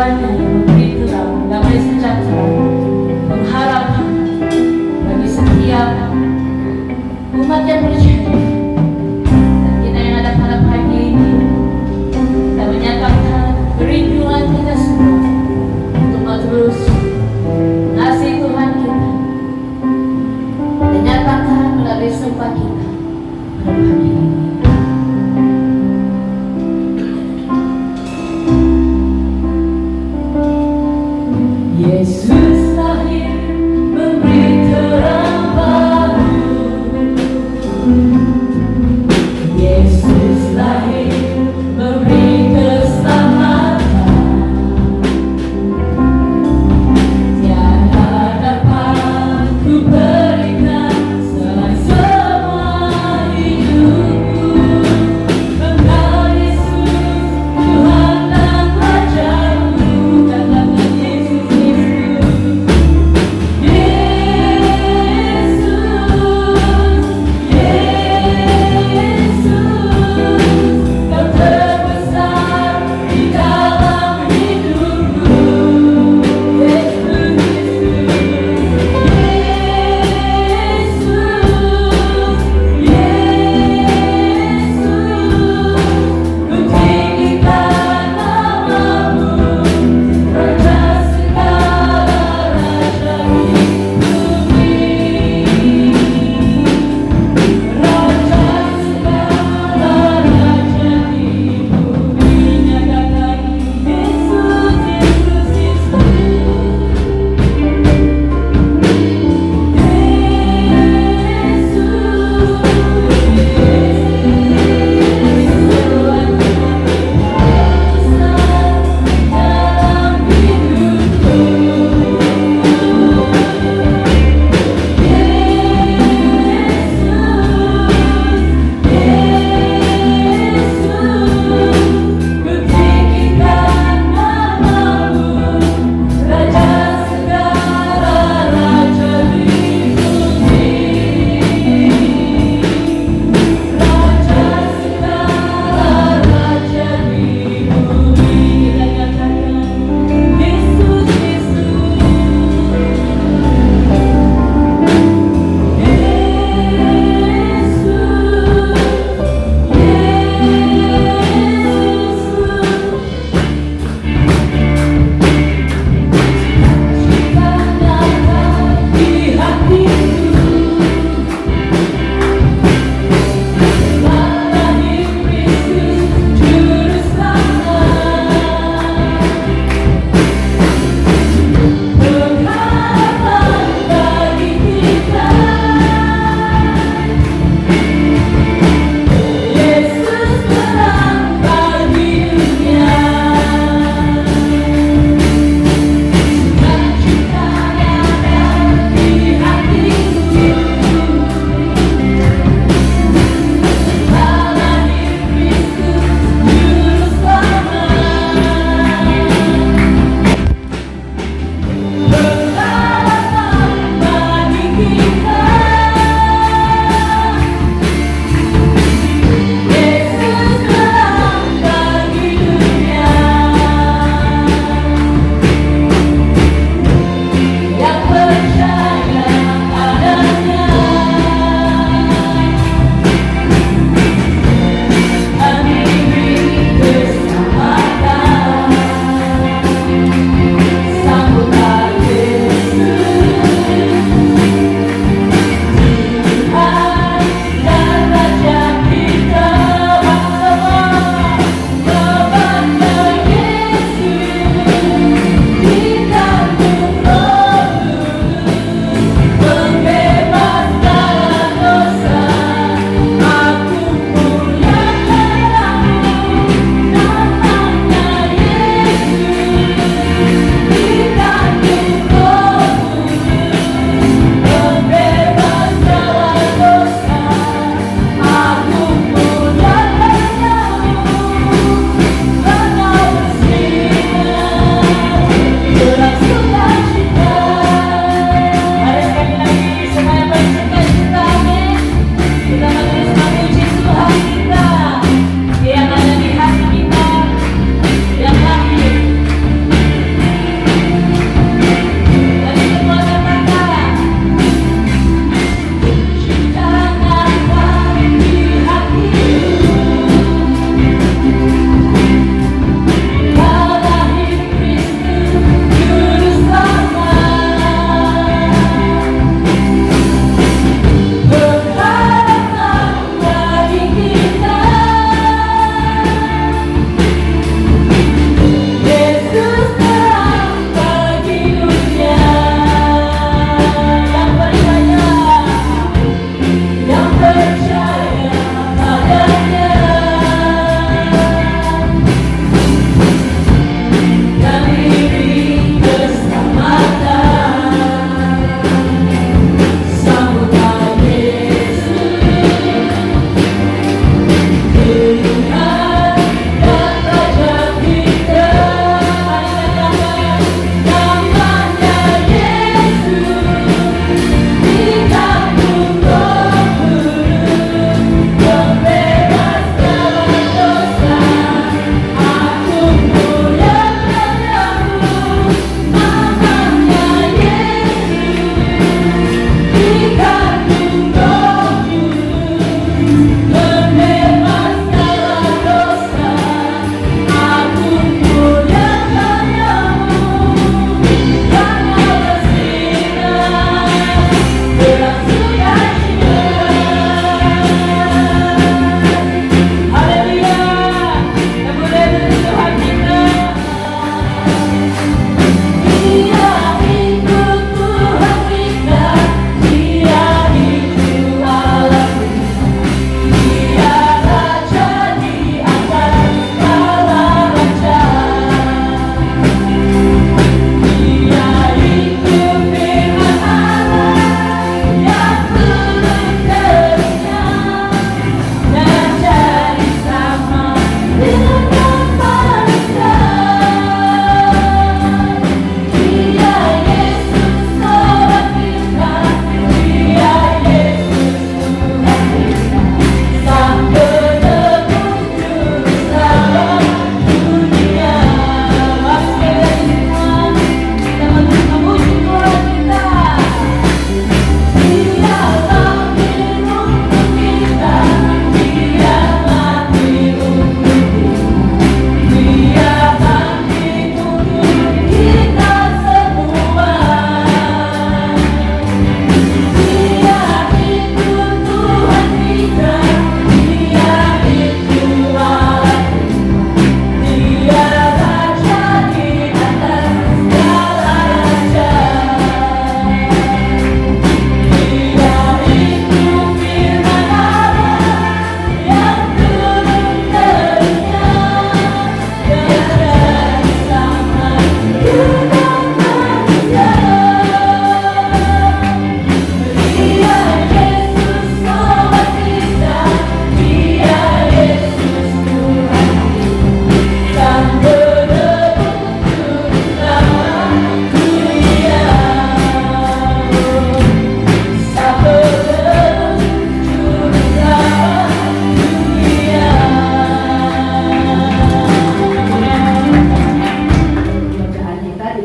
firman-Nya yang memberi terang, damai sejahtera, pengharapan bagi setiap umat yang percaya. Dan kita yang ada pada pagi ini, kita menyatakan kerinduan kita semua untuk terus mengasihi Tuhan kita, dan nyatakan melalui sumpah kita pada pagi ini. Yesus lahir memberi terang baru. Yesus lahir memberi keselamatan. Tiada dapat ku berikan selain semua hidupku. Engkau Yesus, Tuhan dan Rajaku. Katakan Yesus, Yesus.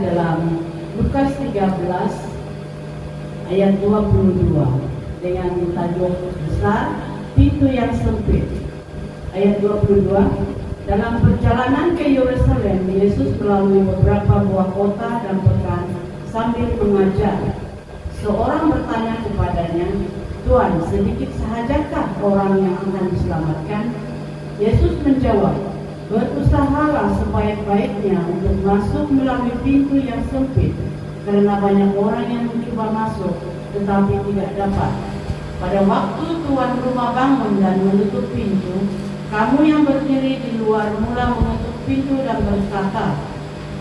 dalam Lukas 13 ayat 22 dengan tajuk besar pintu yang sempit. Ayat 22, dalam perjalanan ke Yerusalem, Yesus melalui beberapa buah kota dan pekan sambil mengajar. Seorang bertanya kepadanya, "Tuan, sedikit sahajakah orang yang akan diselamatkan?" Yesus menjawab, "Berusahalah sebaik-baiknya untuk masuk melalui pintu yang sempit, karena banyak orang yang mencoba masuk tetapi tidak dapat. Pada waktu tuan rumah bangun dan menutup pintu, kamu yang berdiri di luar mula menutup pintu dan berkata,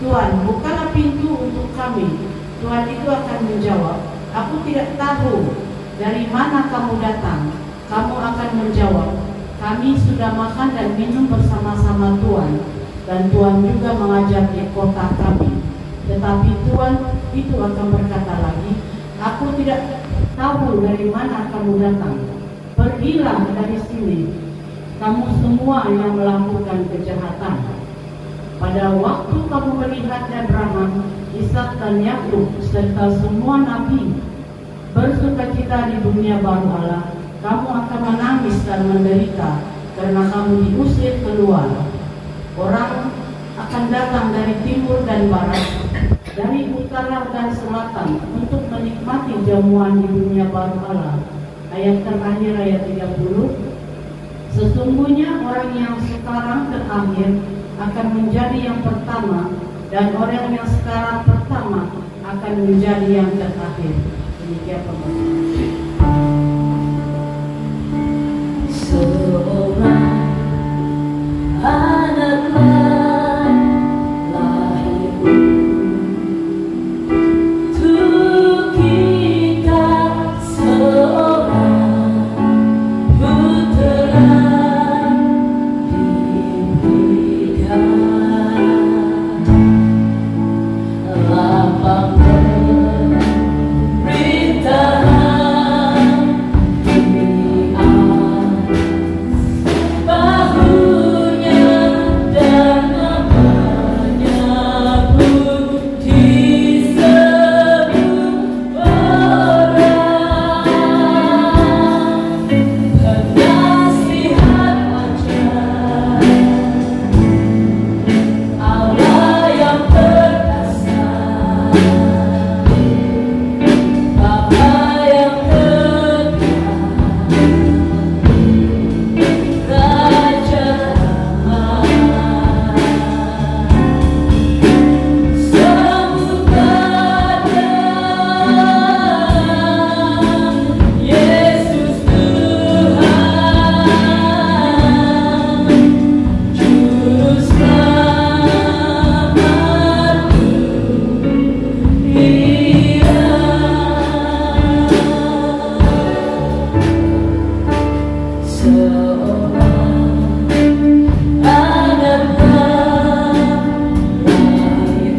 'Tuan, bukalah pintu untuk kami.' Tuan itu akan menjawab, 'Aku tidak tahu dari mana kamu datang.' Kamu akan menjawab, 'Kami sudah makan dan minum bersama-sama Tuan, dan Tuan juga mengajar di kota kami.' Tetapi Tuan itu akan berkata lagi, 'Aku tidak tahu dari mana kamu datang. Pergilah dari sini, kamu semua yang melakukan kejahatan.' Pada waktu kamu melihat Abraham, Ishak dan Yakub serta semua nabi bersukacita di dunia baru Allah, kamu akan menangis dan menderita karena kamu diusir keluar. Orang akan datang dari timur dan barat, dari utara dan selatan untuk menikmati jamuan di dunia baru Allah." Ayat terakhir, ayat 30, "Sesungguhnya orang yang sekarang terakhir akan menjadi yang pertama, dan orang yang sekarang pertama akan menjadi yang terakhir." Demikian pembahasan. Seorang anak lahir untuk kita, seorang putra diberikan. Lapang pemerintahan di atas bahunya, dan namanya pun disebut orang penasihat ajar, Allah yang perkasa, Bapa yang kekal, Raja damai. Sambut pada Yesus Tuhan, Juru Selamatku, Dia. Seorang anak lahir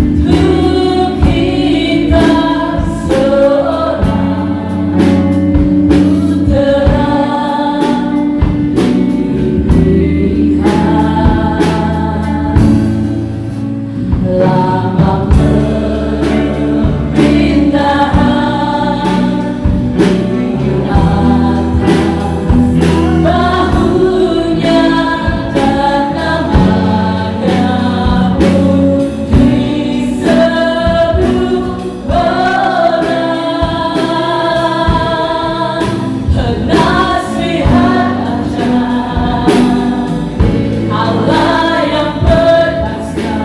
untuk kita, seorang putra diberikan. Lambang pemerintahan di atas bahunya, dan namanya pun disebut orang penasihat ajar, Allah yang perkasa,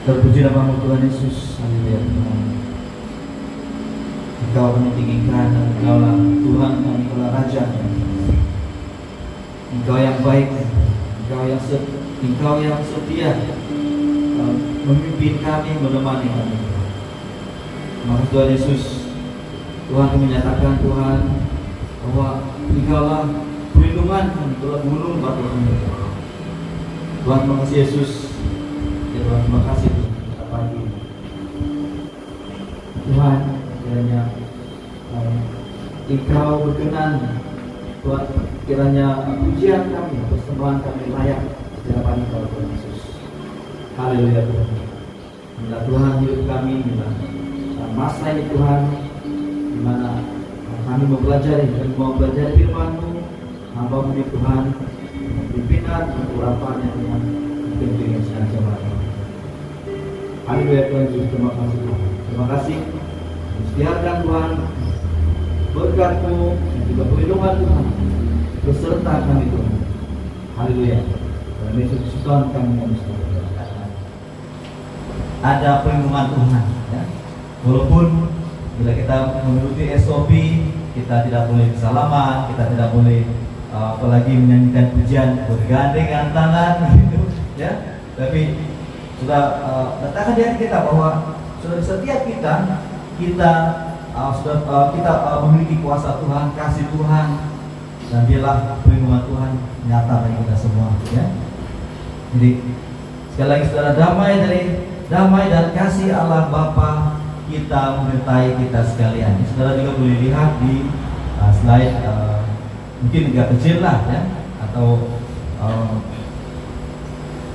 Terpuji nama Tuhan Yesus. Haleluya. Engkau kami tinggikan, Engkaulah Tuhan, Engkaulah Raja. Engkau yang baik, Engkau yang setia, memimpin kami, menemani kami. Terima kasih Tuhan Yesus. Tuhan, kami menyatakan Tuhan bahwa Engkaulah perlindungan, Engkaulah gunung batu kami. Tuhan, terima kasih Yesus. Ya Tuhan, terima kasih pada pagi ini. Tuhan, kiranya Engkau berkenan, Tuhan, kiranya pujian kami, persembahan kami layak di hadapan Engkau Tuhan Yesus. Haleluya Tuhan. Bila Tuhan hidup kami, bila masa ini Tuhan, di mana kami mempelajari firman-Mu, hamba-Mu ini Tuhan, pimpinan urapannya Tuhan, mungkin dengan sengaja Tuhan. Haleluya Tuhan Yesus, terima kasih Tuhan. Terima kasih. Biarkan Tuhan berkat-Mu dan juga perlindungan Tuhan beserta kami Tuhan. Haleluya. Dalam Yesus Tuhan kami menyembah. Ada perlindungan Tuhan, ya. Walaupun bila kita mengikuti SOP, kita tidak boleh bersalaman, kita tidak boleh apalagi menyanyikan pujian bergandengan tangan, gitu, ya. Tapi sudah letakkan di hati kita bahwa sudah setiap kita memiliki kuasa Tuhan, kasih Tuhan, dan dialah perlindungan Tuhan nyata bagi kita semua, ya. Jadi sekali lagi saudara, damai dan kasih Allah Bapa kita menyertai kita sekalian. Saudara juga boleh lihat di slide, mungkin agak kecil lah, ya, atau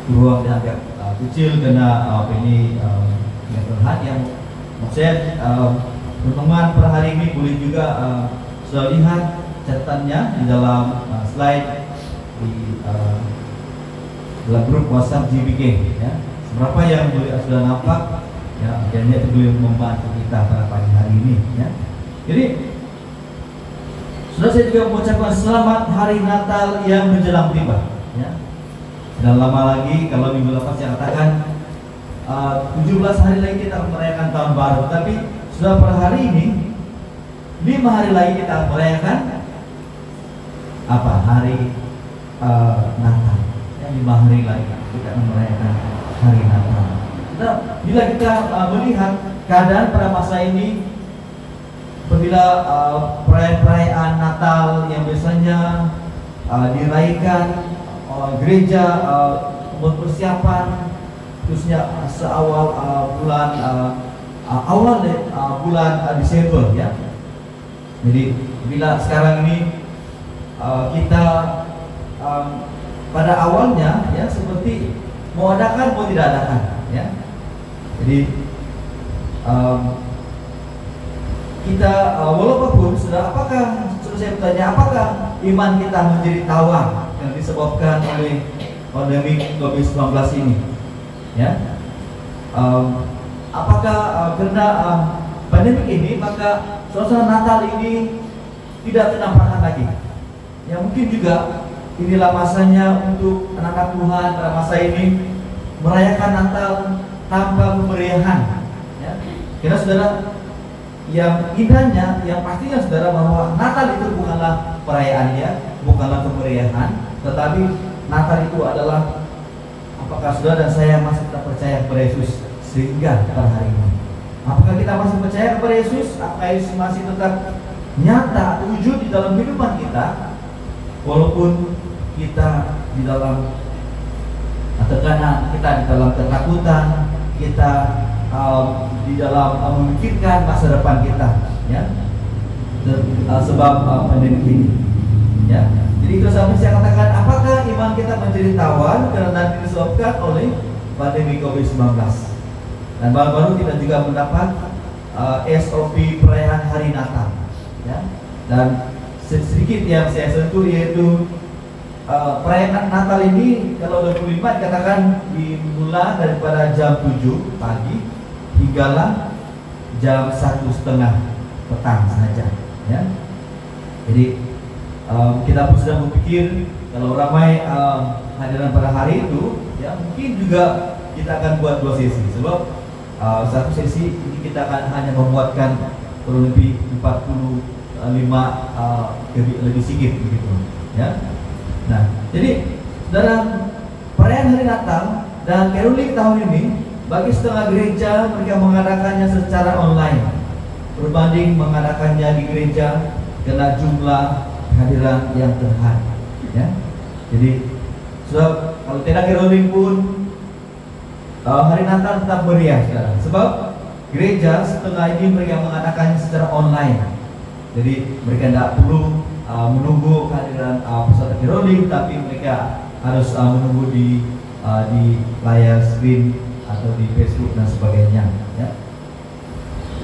ruang yang agak kecil karena ini yang terlihat yang saya pertemuan per hari ini boleh juga sudah lihat catatannya di dalam slide di dalam grup WhatsApp GBK, ya. Seberapa yang boleh sudah nampak, ya, dan itu boleh membantu kita pada pagi hari ini, ya. Jadi sudah saya juga mengucapkan selamat hari Natal yang menjelang tiba, ya. Dan lama lagi, kalau minggu lepas saya katakan 17 hari lagi kita akan merayakan tahun baru, tapi sudah per hari ini 5 hari lagi kita akan merayakan apa? Hari Natal. Ya, 5 hari lagi kita akan merayakan hari Natal. Nah, bila kita melihat keadaan pada masa ini, apabila perayaan Natal yang biasanya dirayakan gereja mempersiapan khususnya seawal bulan bulan Desember, ya. Jadi bila sekarang ini kita pada awalnya, ya, seperti mau adakan mau tidak adakan, ya. Jadi kita walaupun sudah saya bertanya, apakah iman kita menjadi tawar yang disebabkan oleh pandemi COVID-19 ini, ya? Apakah karena pandemi ini maka suasana Natal ini tidak kenampakan lagi? Ya, mungkin juga inilah masanya untuk anak-anak Tuhan pada masa ini merayakan Natal tanpa kemeriahan, ya. Karena saudara, yang indahnya, yang pastinya saudara, bahwa Natal itu bukanlah perayaan, ya, bukanlah kemeriahan, tetapi Natal itu adalah apakah saudara dan saya masih tetap percaya kepada Yesus sehingga pada hari ini. Apakah kita masih percaya kepada Yesus? Apakah Yesus masih tetap nyata, wujud di dalam kehidupan kita, walaupun kita di dalam tekanan, kita di dalam ketakutan, kita di dalam memikirkan masa depan kita, ya, sebab pandemi ini, ya. Jadi itu saya katakan, apakah iman kita menjadi tawar karena disebabkan oleh pandemi COVID-19. Dan baru-baru kita juga mendapat SOP perayaan hari Natal, ya. Dan sedikit yang saya sentuh yaitu perayaan Natal ini kalau 25 dikatakan dimulai daripada jam 7 pagi hinggalah jam 1:30 petang saja, ya. Jadi kita pun sedang berpikir kalau ramai hadiran pada hari itu, ya, mungkin juga kita akan buat 2 sesi. Sebab satu sesi ini kita akan hanya memuatkan kurang lebih 45 lebih sedikit begitu, ya. Nah, jadi dalam perayaan hari Natal dan Caroling tahun ini, bagi setengah gereja mereka mengadakannya secara online berbanding mengadakannya di gereja karena jumlah kehadiran yang terhad, ya. Jadi kalau tidak Caroling pun hari Natal tetap meriah sekarang. Sebab gereja setengah ini mereka mengadakannya secara online. Jadi mereka tidak perlu menunggu kehadiran peserta Caroling, tapi mereka harus menunggu di layar screen atau di Facebook dan sebagainya, ya.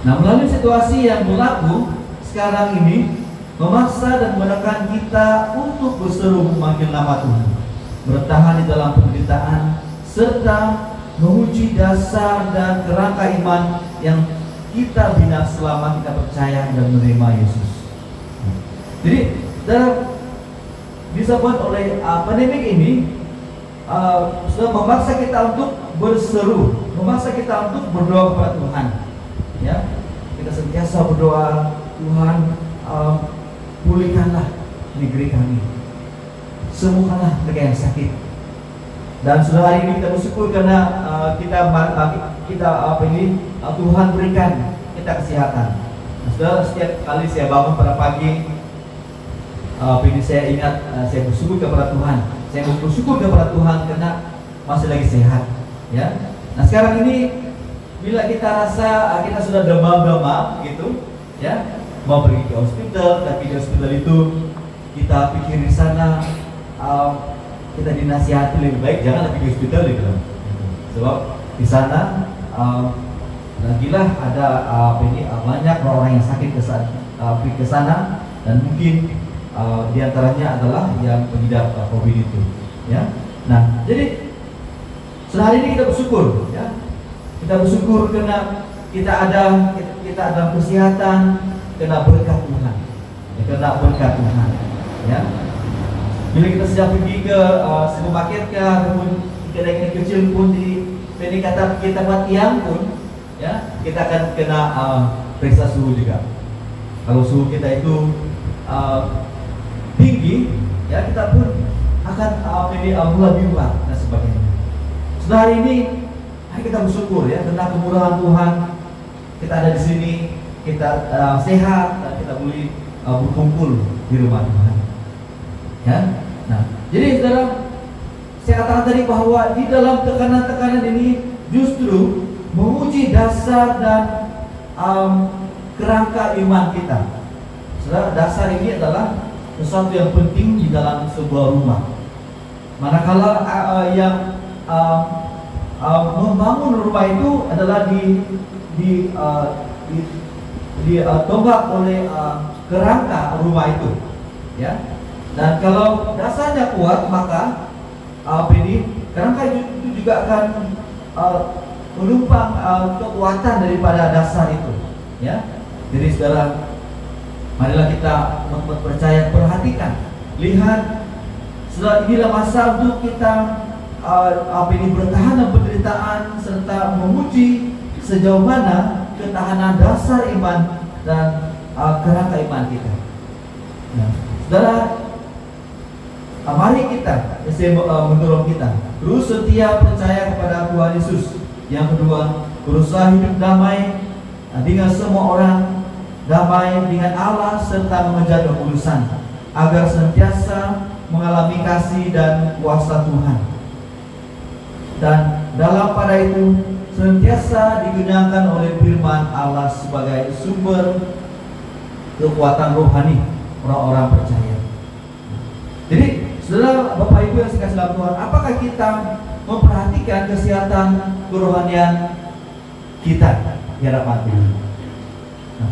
Nah, melalui situasi yang berlaku sekarang ini memaksa dan menekan kita untuk berseru memanggil nama Tuhan, bertahan di dalam penderitaan, serta menguji dasar dan kerangka iman yang kita bina selama kita percaya dan menerima Yesus. Jadi dalam disebut oleh pandemik ini sudah memaksa kita untuk berseru, memaksa kita untuk berdoa kepada Tuhan, ya. Kita sentiasa berdoa, Tuhan, pulihkanlah negeri kami, sembuhkanlah mereka yang sakit. Dan sudah hari ini kita bersyukur karena Tuhan berikan kita kesehatan. Nah, sudah setiap kali saya bangun pada pagi, ini saya ingat saya bersyukur kepada Tuhan. Saya bersyukur kepada Tuhan karena masih lagi sehat, ya. Nah, sekarang ini bila kita rasa kita sudah demam-demam gitu, ya, mau pergi ke hospital, tapi di hospital itu kita pikir di sana kita dinasihati lebih baik jangan pergi ke hospital gitu. Sebab di sana lagilah ada banyak orang yang sakit ke sana dan mungkin diantaranya adalah yang pengidap COVID itu, ya. Nah, jadi sehari ini kita bersyukur, ya. Kita bersyukur karena kita ada kesehatan, karena berkat Tuhan, karena berkat Tuhan, ya. Bila kita sudah pergi ke supermarket ataupun kedai kecil pun di kata kita buat tiang pun, ya, kita akan kena periksa suhu juga. Kalau suhu kita itu tinggi, ya, kita pun akan mulai bimbang dan sebagainya. Sudah hari ini kita bersyukur, ya, karena kemurahan Tuhan kita ada di sini, kita sehat dan kita boleh berkumpul di rumah Tuhan, ya. Nah, jadi saudara, saya katakan tadi bahwa di dalam tekanan-tekanan ini justru menguji dasar dan kerangka iman kita. Saudara, dasar ini adalah sesuatu yang penting di dalam sebuah rumah. Manakala yang membangun rumah itu adalah ditonggak oleh kerangka rumah itu, ya. Dan kalau dasarnya kuat, maka kerangka itu juga akan menumpang kekuatan daripada dasar itu, ya. Jadi saudara, marilah kita percaya, perhatikan, lihat, saudara, inilah masa untuk kita bertahan dalam penderitaan serta menguji sejauh mana ketahanan dasar iman dan kerangka iman kita. Nah, saudara, mari kita, saya mendorong kita terus setia percaya kepada Tuhan Yesus. Yang kedua, berusaha hidup damai dengan semua orang, damai dengan Allah serta mengejar kekudusan, agar senantiasa mengalami kasih dan kuasa Tuhan. Dan dalam pada itu senantiasa dikenyangkan oleh firman Allah sebagai sumber kekuatan rohani orang-orang percaya. Jadi, saudara, Bapak Ibu yang dikasihi dalam Tuhan, apakah kita memperhatikan kesehatan kerohanian kita di hadapan Tuhan? Nah,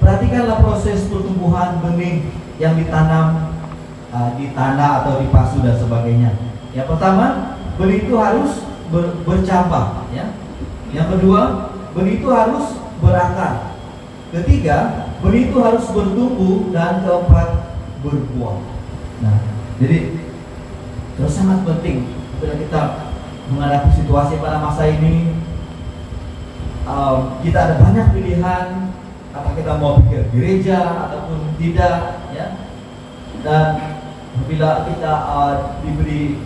perhatikanlah proses pertumbuhan benih yang ditanam di tanah atau di pasu dan sebagainya. Yang pertama, benih itu harus bercabang, ya. Yang kedua, benih itu harus berakar. Ketiga, benih itu harus bertumbuh, dan keempat, berbuah. Nah, jadi terus sangat penting bila kita menghadapi situasi pada masa ini. Kita ada banyak pilihan, apakah kita mau pergi ke gereja ataupun tidak, ya. Dan bila kita diberi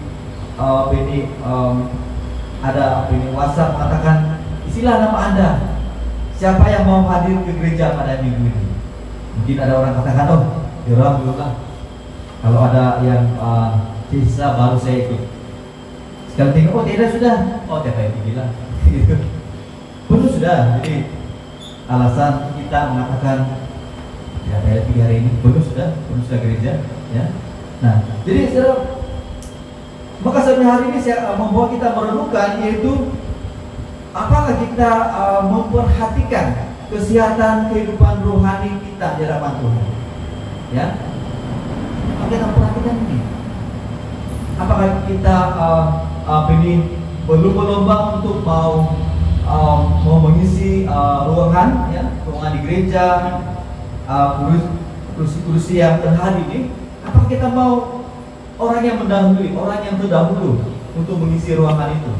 ada WhatsApp mengatakan isilah nama Anda, siapa yang mau hadir ke gereja pada minggu ini. Mungkin ada orang katakan, oh orang dulu lah, kalau ada yang sisa baru saya ikut. Sekali tengok, oh tidak sudah, oh tidak tinggi lah. Penuh sudah. Jadi alasan kita mengatakan ya saya 3 hari ini penuh sudah gereja, ya. Nah, jadi saudara, maka sampai hari ini saya membawa kita merenungkan, yaitu apakah kita memperhatikan kesehatan kehidupan rohani kita di hadapan Tuhan, ya. Apakah kita memperhatikan ini? Apakah kita ini berlomba-lomba untuk mau mengisi ruangan, ya, ruangan di gereja, kursi-kursi yang terhadir ini? Apakah kita mau orang yang mendahului, orang yang terdahulu untuk mengisi ruangan itu,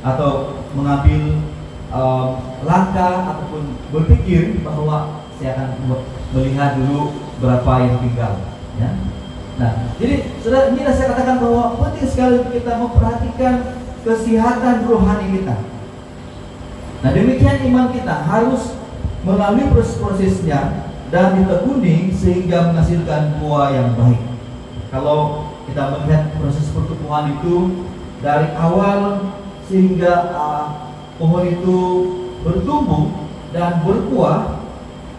atau mengambil langkah ataupun berpikir bahwa saya akan melihat dulu berapa yang tinggal, ya. Nah, jadi saudara, inilah saya katakan bahwa penting sekali kita memperhatikan kesehatan rohani kita. Nah, demikian iman kita harus melalui proses-prosesnya dan ditekuni sehingga menghasilkan buah yang baik. Kalau kita melihat proses pertumbuhan itu dari awal sehingga pohon itu bertumbuh dan berbuah,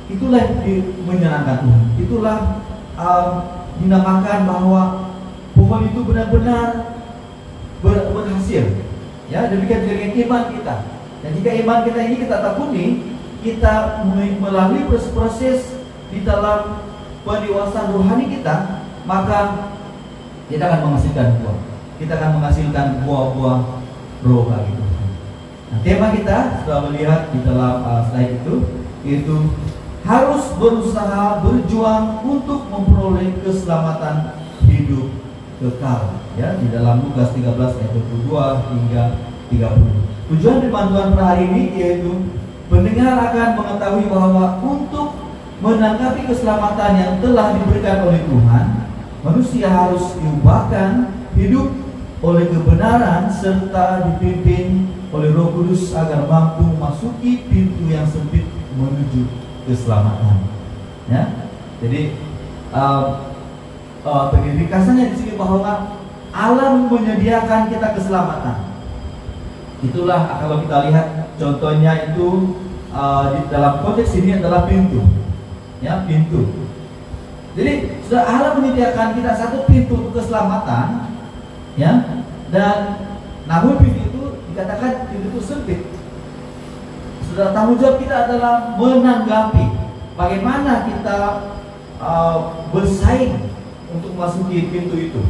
itulah yang menyenangkan Tuhan. Itulah dinamakan bahwa pohon itu benar-benar berhasil. Ya, demikian juga dengan iman kita. Dan jika iman kita ini kita tekuni, kita melalui proses di dalam pendewasaan rohani kita, maka kita akan menghasilkan buah. Kita akan menghasilkan buah-buah roh lagi. Nah, tema kita sudah melihat di dalam slide itu, yaitu harus berusaha berjuang untuk memperoleh keselamatan hidup kekal. Ya, di dalam Lukas 13 ayat 22 hingga 30. Tujuan firman Tuhan pada hari ini yaitu pendengar akan mengetahui bahwa untuk menanggapi keselamatan yang telah diberikan oleh Tuhan, manusia harus diubahkan hidup oleh kebenaran serta dipimpin oleh Roh Kudus agar mampu memasuki pintu yang sempit menuju keselamatan. Ya, jadi ringkasannya di sini bahwa Allah menyediakan kita keselamatan. Itulah kalau kita lihat contohnya itu di dalam konteks ini adalah pintu, ya, pintu. Jadi sudah Allah menyediakan kita satu pintu untuk keselamatan, ya, dan namun pintu itu dikatakan pintu itu sempit. Sudah tanggung jawab kita adalah menanggapi bagaimana kita bersaing untuk memasuki pintu itu.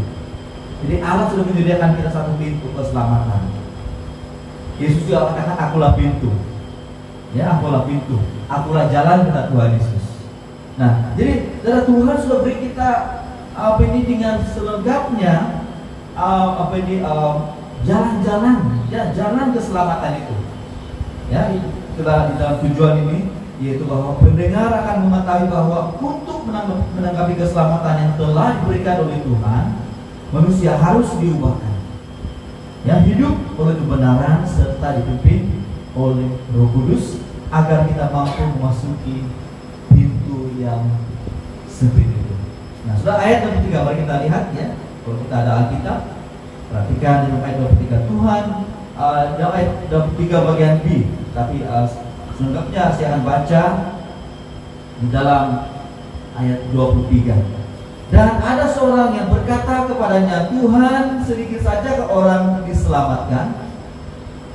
Jadi Allah sudah menyediakan kita satu pintu keselamatan. Yesus juga katakan, akulah pintu. Ya, akulah pintu, akulah jalan, kata Tuhan Yesus. Nah, jadi Tuhan sudah beri kita ini dengan selengkapnya jalan-jalan, ya, jalan keselamatan itu. Ya, itulah di dalam tujuan ini, yaitu bahwa pendengar akan mengetahui bahwa untuk menanggapi keselamatan yang telah diberikan oleh Tuhan, manusia harus diubahkan, yang hidup oleh kebenaran serta dipimpin oleh Roh Kudus agar kita mampu memasuki pintu yang sempit itu. Nah, sudah ayat 23, mari kita lihat, ya. Kalau kita ada Alkitab, perhatikan dalam ayat 23 Tuhan dalam ayat 23 bagian B, tapi selengkapnya saya akan baca di dalam ayat 23. Dan ada seorang yang berkata kepadanya, Tuhan, sedikit saja ke orang diselamatkan.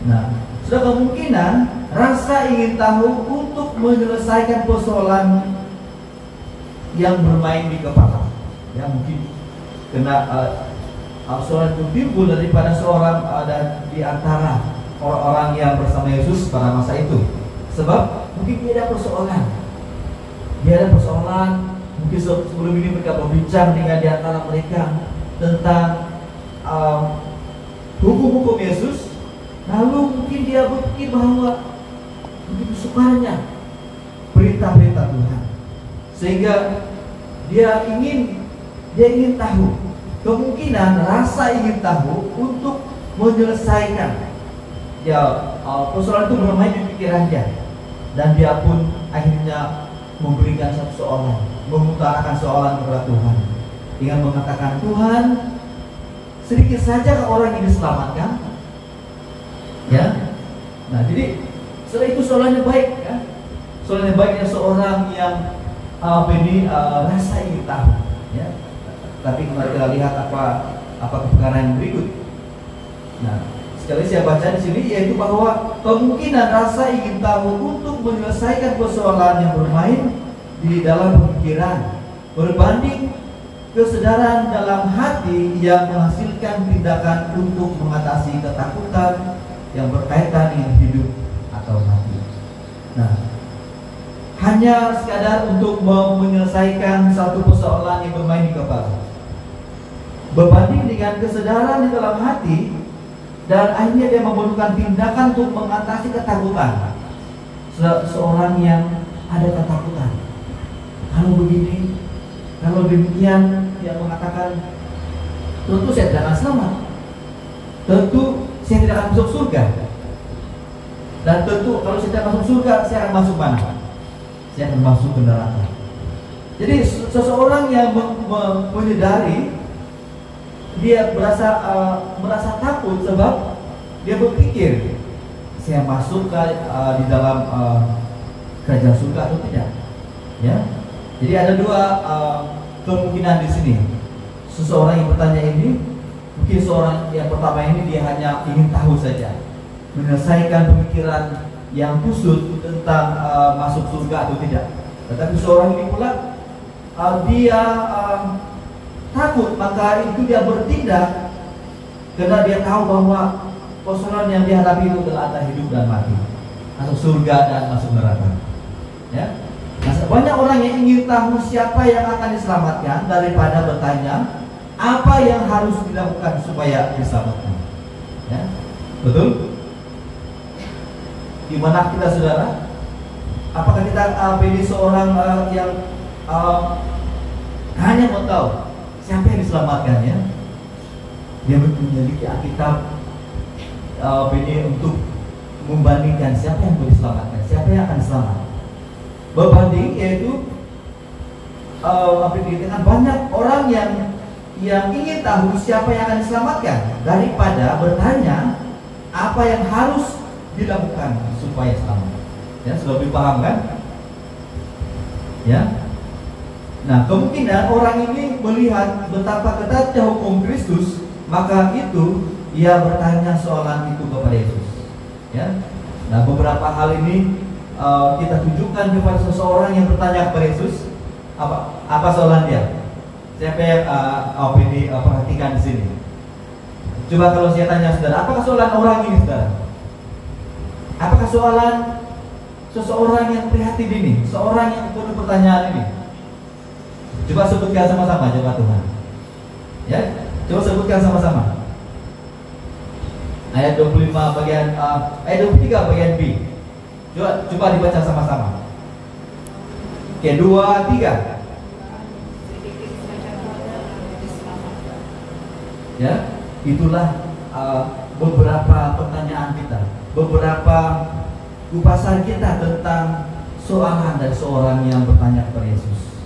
Nah, sudah kemungkinan rasa ingin tahu untuk menyelesaikan persoalan yang bermain di kepala. Ya, mungkin kena persoalan itu timbul daripada seorang ada di antara orang-orang yang bersama Yesus pada masa itu. Sebab mungkin dia ada persoalan. Mungkin sebelum ini mereka berbincang dengan di antara mereka tentang hukum-hukum Yesus, berpikir bahwa begitu sukanya berita-berita Tuhan, sehingga dia ingin tahu. Kemungkinan rasa ingin tahu untuk menyelesaikan persoalan itu bermain di pikiran dia, dan dia pun akhirnya memberikan satu soalan, mengutarakan soalan kepada Tuhan dengan mengatakan, Tuhan, sedikit saja orang ini diselamatkan, ya. Nah, jadi setelah itu soalannya baik, ya. Soalannya baiknya seorang yang rasa ingin tahu, ya. Tapi kalau kita lihat apa kebenaran yang berikut. Nah, sekali saya baca di sini yaitu bahwa kemungkinan rasa ingin tahu untuk menyelesaikan persoalan yang bermain di dalam pemikiran berbanding kesadaran dalam hati yang menghasilkan tindakan untuk mengatasi ketakutan yang berkaitan dengan hidup atau mati. Nah, hanya sekadar untuk menyelesaikan satu persoalan yang bermain di kepala, berbanding dengan kesadaran di dalam hati, dan akhirnya dia memerlukan tindakan untuk mengatasi ketakutan. Seorang yang ada ketakutan, kalau begini, kalau demikian, dia mengatakan, tentu saya tidak akan selamat, tentu saya tidak akan masuk surga, dan tentu kalau saya tidak masuk surga, saya akan masuk mana? Saya akan masuk ke neraka. Jadi seseorang yang menyadari, dia merasa takut sebab dia berpikir, saya masuk di dalam kerajaan surga atau tidak, ya. Jadi ada dua kemungkinan di sini. Seseorang yang bertanya ini, mungkin seorang yang pertama ini dia hanya ingin tahu saja, menyelesaikan pemikiran yang kusut tentang masuk surga atau tidak. Tetapi seorang ini pula dia takut, maka itu dia bertindak karena dia tahu bahwa persoalan yang dihadapi itu adalah antara hidup dan mati, masuk surga dan masuk neraka, ya. Nah, banyak orang yang ingin tahu siapa yang akan diselamatkan daripada bertanya apa yang harus dilakukan supaya diselamatkan, ya. Betul? Gimana kita, saudara? Apakah kita pilih seorang yang hanya mau tahu siapa yang diselamatkan, ya? Dia memiliki Alkitab untuk membandingkan siapa yang boleh diselamatkan, siapa yang akan selamat. Berbanding yaitu dengan banyak orang yang ingin tahu siapa yang akan diselamatkan daripada bertanya apa yang harus dilakukan supaya selamat. Ya, sudah lebih paham kan? Ya. Nah, kemungkinan orang ini melihat betapa ketatnya hukum Kristus, maka itu ia bertanya soalan itu kepada Yesus. Ya. Nah, beberapa hal ini kita tunjukkan kepada seseorang yang bertanya kepada Yesus. Apa soalan dia? Siapa yang perhatikan di sini? Coba kalau saya tanya saudara, apakah soalan orang ini, saudara? Apakah soalan seseorang yang prihatin ini, seorang yang penuh pertanyaan ini? Coba sebutkan sama-sama, coba Tuhan. Ya, coba sebutkan sama-sama. Ayat 25 bagian ayat 23 bagian B. Coba dibaca sama-sama. Oke, 2, 3. Ya, itulah beberapa pertanyaan kita, beberapa kupasan kita tentang soalan dari seorang yang bertanya kepada Yesus.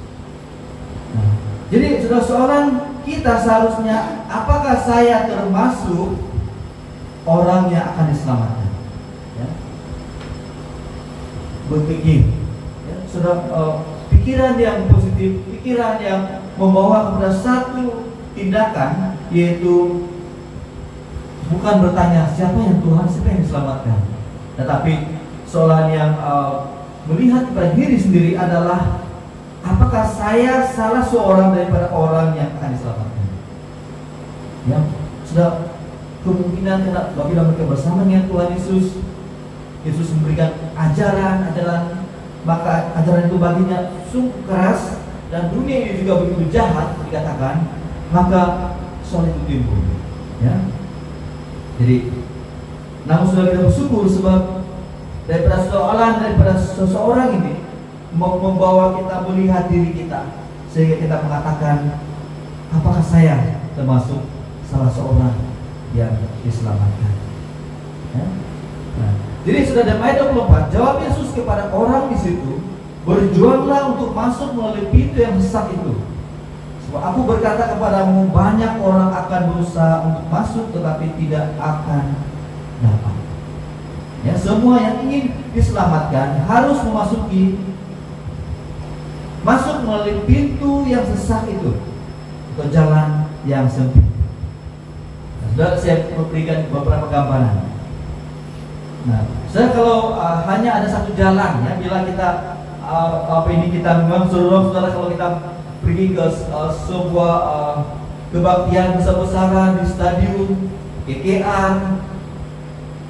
Nah, jadi seorang kita seharusnya, apakah saya termasuk orang yang akan diselamatkan? Ya. Berpikir, ya, pikiran yang positif, pikiran yang membawa kepada satu tindakan, yaitu bukan bertanya siapa yang Tuhan, siapa yang diselamatkan, tetapi soalan yang melihat kepada diri sendiri adalah apakah saya salah seorang daripada orang yang akan diselamatkan. Ya, sudah kemungkinan apabila mereka bersama dengan Tuhan Yesus, Yesus memberikan ajaran, maka ajaran itu baginya sungguh keras dan dunia ini juga begitu jahat dikatakan, maka soal itu timbul. Ya, jadi namun sudah kita bersyukur sebab daripada seseorang ini membawa kita melihat diri kita, sehingga kita mengatakan, apakah saya termasuk salah seorang yang diselamatkan? Ya? Nah, jadi sudah dalam ayat 24, jawab Yesus kepada orang di situ, berjuanglah untuk masuk melalui pintu yang besar itu. Sebab aku berkata kepadamu, banyak orang akan berusaha untuk masuk tetapi tidak akan dapat. Ya, semua yang ingin diselamatkan harus masuk melalui pintu yang sesak itu, atau jalan yang sempit. Nah, sudah saya memberikan beberapa gambaran. Nah, saya kalau hanya ada satu jalan, ya, bila kita kita memang saudara, kalau kita pergi ke sebuah kebaktian besar-besaran di stadium KKR,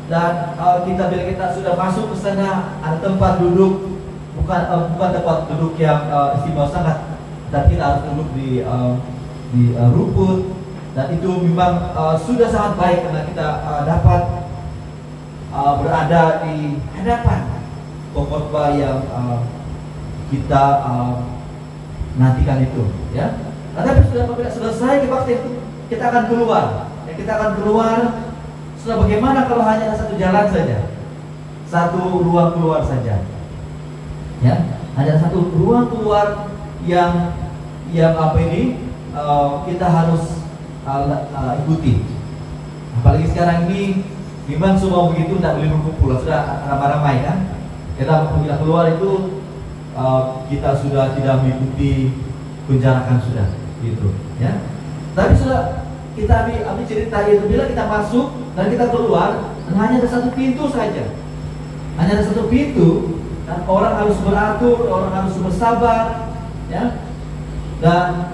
dan bila kita sudah masuk ke sana, ada tempat duduk, bukan tempat duduk yang istimewa sangat, dan kita harus duduk di rumput, dan itu memang sudah sangat baik karena kita dapat berada di hadapan pengkhotbah yang kita nantikan itu, ya. Tapi sudah selesai kebaktian itu, kita akan keluar. Ya, kita akan keluar. Sudah bagaimana kalau hanya ada satu jalan saja, satu ruang keluar saja, ya? Hanya satu ruang keluar yang kita harus ikuti. Apalagi sekarang ini, memang semua begitu, tidak boleh berkumpul, sudah ramai-ramai kan? Kita keluar itu kita sudah tidak mengikuti penjarakan sudah, gitu, ya. Tapi sudah kita ambil cerita itu, bila kita masuk dan kita keluar, dan hanya ada satu pintu saja, hanya ada satu pintu, dan orang harus beratur, orang harus bersabar, ya. Dan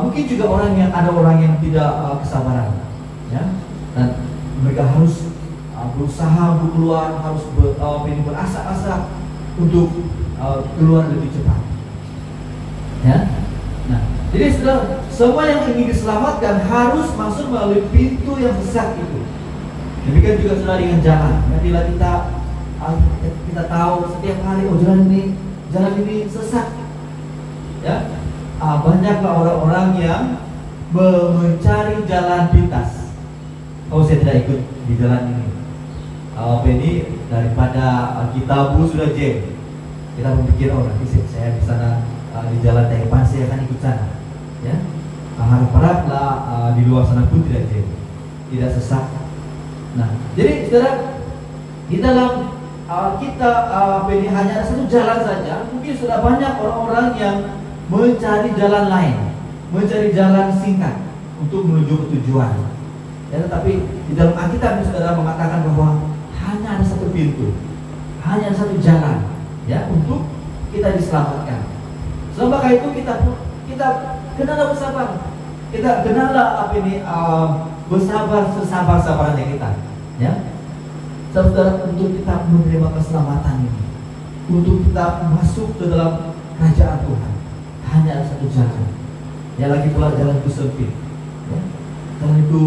mungkin juga ada orang yang tidak kesabaran, ya. Dan mereka harus berusaha untuk keluar, harus berasa-asa untuk keluar lebih cepat, ya. Nah, jadi semua yang ingin diselamatkan harus masuk melalui pintu yang besar itu. Demikian juga sudah dengan jalan. Ya, bila kita tahu setiap hari, oh jalan ini sesat, ya. Banyaklah orang-orang yang mencari jalan pintas. Oh, saya tidak ikut di jalan ini. Ini daripada kita sudah jam, kita berpikir, oh nanti saya di sana di jalan depan, saya akan ikut sana, ya. Harap-haraplah di luar sana pun tidak jam, tidak sesat. Nah, jadi saudara, di dalam kita ini hanya ada satu jalan saja. Mungkin sudah banyak orang-orang yang mencari jalan lain, mencari jalan singkat untuk menuju ke tujuan. Ya, tetapi di dalam Alkitab saudara mengatakan bahwa hanya ada satu pintu, hanya ada satu jalan, ya, untuk kita diselamatkan. Sebab itu kita kenalah bersabar, kita kenalah bersabar sesabar-sabarnya kita, ya. Saudara, untuk kita menerima keselamatan ini, untuk kita masuk ke dalam kerajaan Tuhan, hanya ada satu jalan. Ya, lagi pula jalan itu sempit, ya. Jalan itu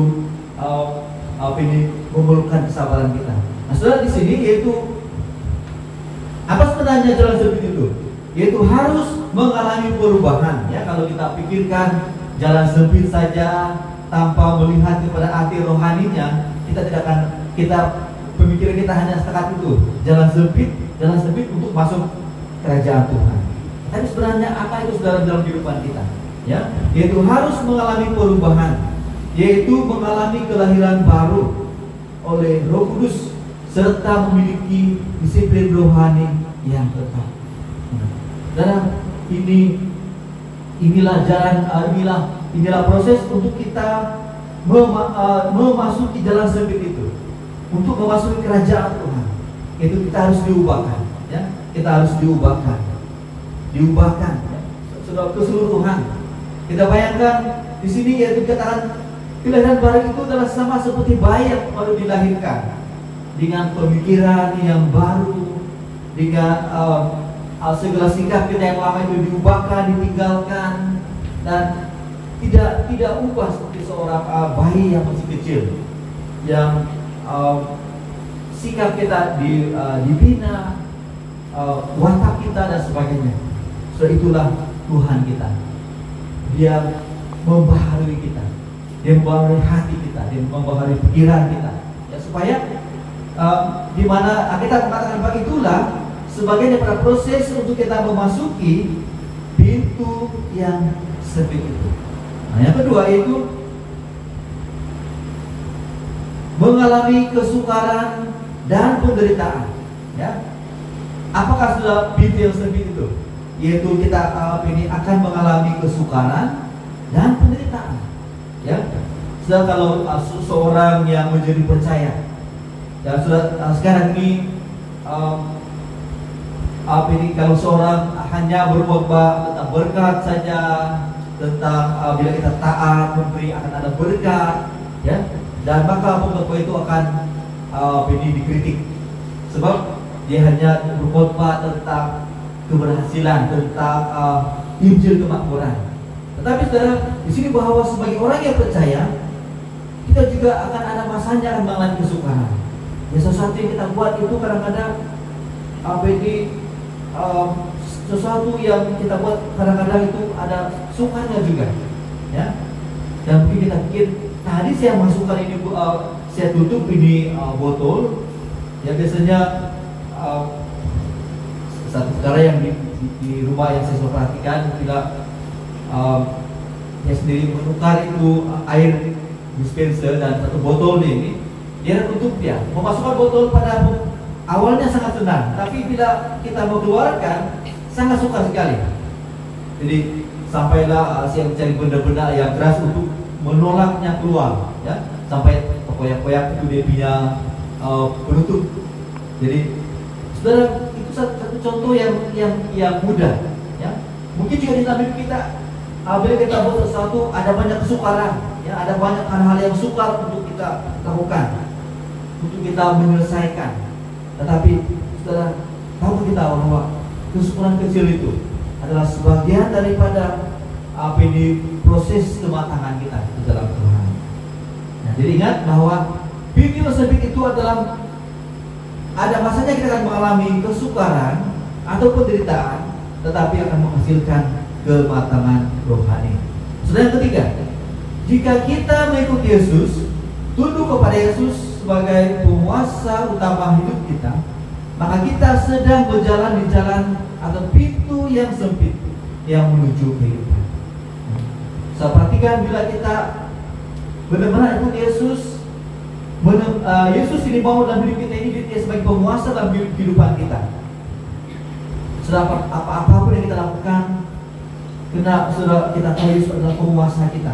memerlukan kesabaran kita. Nah, saudara, di sini yaitu apa sebenarnya jalan sempit itu? Yaitu harus mengalami perubahan. Ya, kalau kita pikirkan jalan sempit saja tanpa melihat kepada arti rohaninya, pemikiran kita hanya sekat itu, jalan sempit untuk masuk kerajaan Tuhan. Tapi sebenarnya apa itu saudara dalam kehidupan kita? Ya, yaitu harus mengalami perubahan, yaitu mengalami kelahiran baru oleh Roh Kudus serta memiliki disiplin rohani yang tetap. Dan inilah jalan, inilah proses untuk kita memasuki jalan sempit itu, untuk memasuki kerajaan Tuhan. Itu kita harus diubahkan, ya. Kita harus diubahkan, ya. Sudah keseluruhan. Kita bayangkan di sini, yaitu dikatakan kelahiran baru itu adalah sama seperti bayi yang baru dilahirkan, dengan pemikiran yang baru, dengan segala sikap kita yang lama itu diubahkan, ditinggalkan, dan tidak ubah seperti seorang bayi yang masih kecil, yang sikap kita dibina, watak kita dan sebagainya. So itulah Tuhan kita. Dia membaharui kita, dia membaharui hati kita, dia membaharui pikiran kita. Ya, supaya di mana kita mengatakan bahwa itulah sebagai daripada proses untuk kita memasuki pintu yang sempit itu. Nah, yang kedua yaitu mengalami kesukaran dan penderitaan. Ya, apakah sudah pintu yang sempit itu? Yaitu kita ini akan mengalami kesukaran dan penderitaan. Ya, sudah kalau seseorang yang menjadi percaya dan sudah sekarang ini kalau seorang hanya berkhotbah tentang berkat saja, tentang bila kita taat memberi akan ada berkat, ya, dan maka khotbah itu akan dikritik sebab dia hanya berkhotbah tentang keberhasilan, tentang Injil kemakmuran. Tetapi saudara, di sini bahwa sebagai orang yang percaya, kita juga akan ada masanya akan mengalami kesukaran. Ya, sesuatu yang kita buat itu kadang-kadang sesuatu yang kita buat kadang-kadang itu ada sukanya juga, ya. Dan mungkin kita pikir tadi saya masukkan ini, saya tutup ini botol. Ya, biasanya satu perkara yang di rumah yang saya selalu perhatikan, bila dia sendiri menukar itu air dispenser dan satu botol ini, dia tutup, dia memasukkan botol pada awalnya sangat senang, tapi bila kita mau keluarkan sangat suka sekali. Jadi sampailah saya mencari benda-benda yang keras untuk menolaknya keluar, ya, sampai koyak-koyak itu dia punya penutup. Jadi saudara, itu satu contoh yang mudah, ya. Mungkin juga di dalam hidup kita, bila kita buat sesuatu ada banyak kesukaran, ya, ada banyak hal-hal yang sukar untuk kita lakukan, untuk kita menyelesaikan. Tetapi saudara, tahu kita bahwa kesukaran kecil itu adalah sebagian daripada ini proses kematangan kita di dalam Tuhan. Nah, jadi ingat bahwa pintu sempit itu adalah ada masanya kita akan mengalami kesukaran atau penderitaan, tetapi akan menghasilkan kematangan rohani. Saudara, yang ketiga, jika kita mengikuti Yesus, tunduk kepada Yesus sebagai penguasa utama hidup kita, maka kita sedang berjalan di jalan atau pintu yang sempit yang menuju kehidupan. Saya perhatikan bila kita benar-benar ikut Yesus, Yesus ini mau dalam hidup kita ini, dia sebagai penguasa dalam kehidupan kita. Sudah apapun yang kita lakukan, sudah kita tahu Yesus adalah penguasa kita.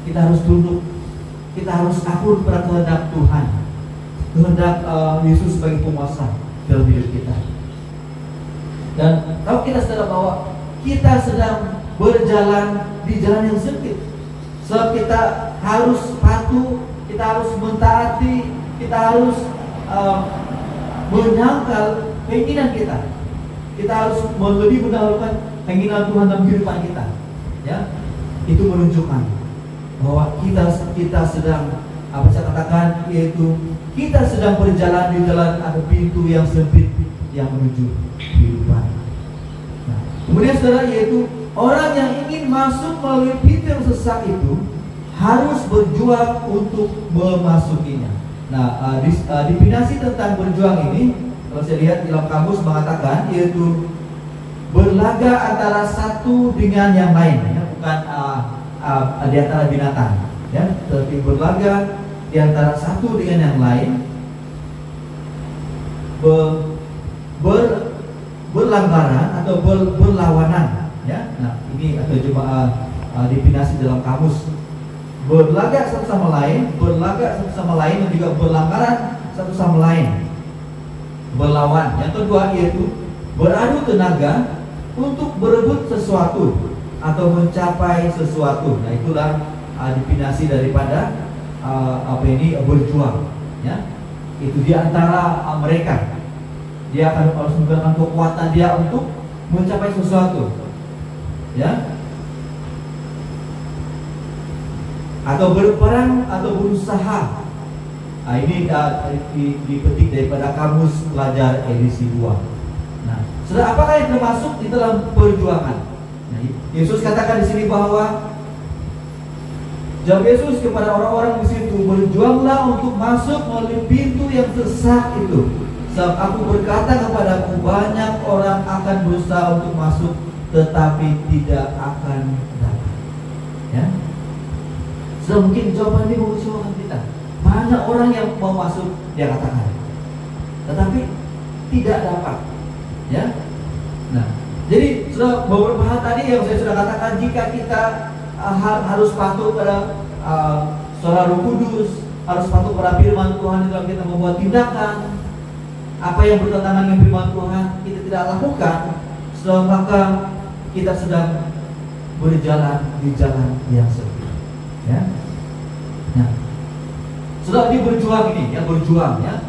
Kita harus tunduk, kita harus akur pada kehendak Tuhan, kehendak Yesus sebagai penguasa dalam hidup kita. Dan kalau kita sedang bahwa kita sedang berjalan di jalan yang sempit, sebab kita harus patuh, kita harus mentaati, kita harus menyangkal keinginan kita. Kita harus lebih mendahulukan keinginan Tuhan dalam kehidupan kita. Ya, itu menunjukkan bahwa kita sedang, apa saya katakan, yaitu kita sedang berjalan di jalan atau pintu yang sempit yang menuju kehidupan. Nah, kemudian saudara, yaitu orang yang ingin masuk melalui pintu yang sesak itu harus berjuang untuk memasukinya. Nah, definisi tentang berjuang ini, kalau saya lihat di dalam kamus mengatakan, yaitu berlaga antara satu dengan yang lain, ya, bukan di antara binatang, ya, tetapi berlaga di antara satu dengan yang lain, berlanggaran atau berlawanan, ya. Nah, ini atau coba definisi dalam kamus. Berlaga satu sama lain, berlaga satu sama lain, dan juga berlanggaran satu sama lain, berlawan. Yang kedua yaitu beradu tenaga untuk berebut sesuatu atau mencapai sesuatu. Nah, itulah definisi daripada berjuang, ya. Itu di antara mereka, dia akan harus menggunakan kekuatan dia untuk mencapai sesuatu, ya, atau berperang atau berusaha Ini dipetik daripada Kamus Pelajar edisi 2. Nah, saudara, apakah yang termasuk di dalam perjuangan? Nah, Yesus katakan di sini bahwa jawab Yesus kepada orang-orang di situ, berjuanglah untuk masuk melalui pintu yang sesak itu. Sebab aku berkata kepadamu, banyak orang akan berusaha untuk masuk, tetapi tidak akan dapat. Ya, sudah mungkin jawaban ini mengecewakan kita. Banyak orang yang mau masuk, dia katakan, tetapi tidak dapat. Ya, nah, jadi sudah beberapa hal tadi yang saya sudah katakan, jika kita harus patuh pada suara Roh Kudus, harus patuh pada firman Tuhan dalam kita membuat tindakan. Apa yang bertentangan dengan firman Tuhan kita tidak lakukan, maka kita sedang berjalan di jalan yang sempit. Ya, nah, sudah berjuang ini, yang berjuang ya.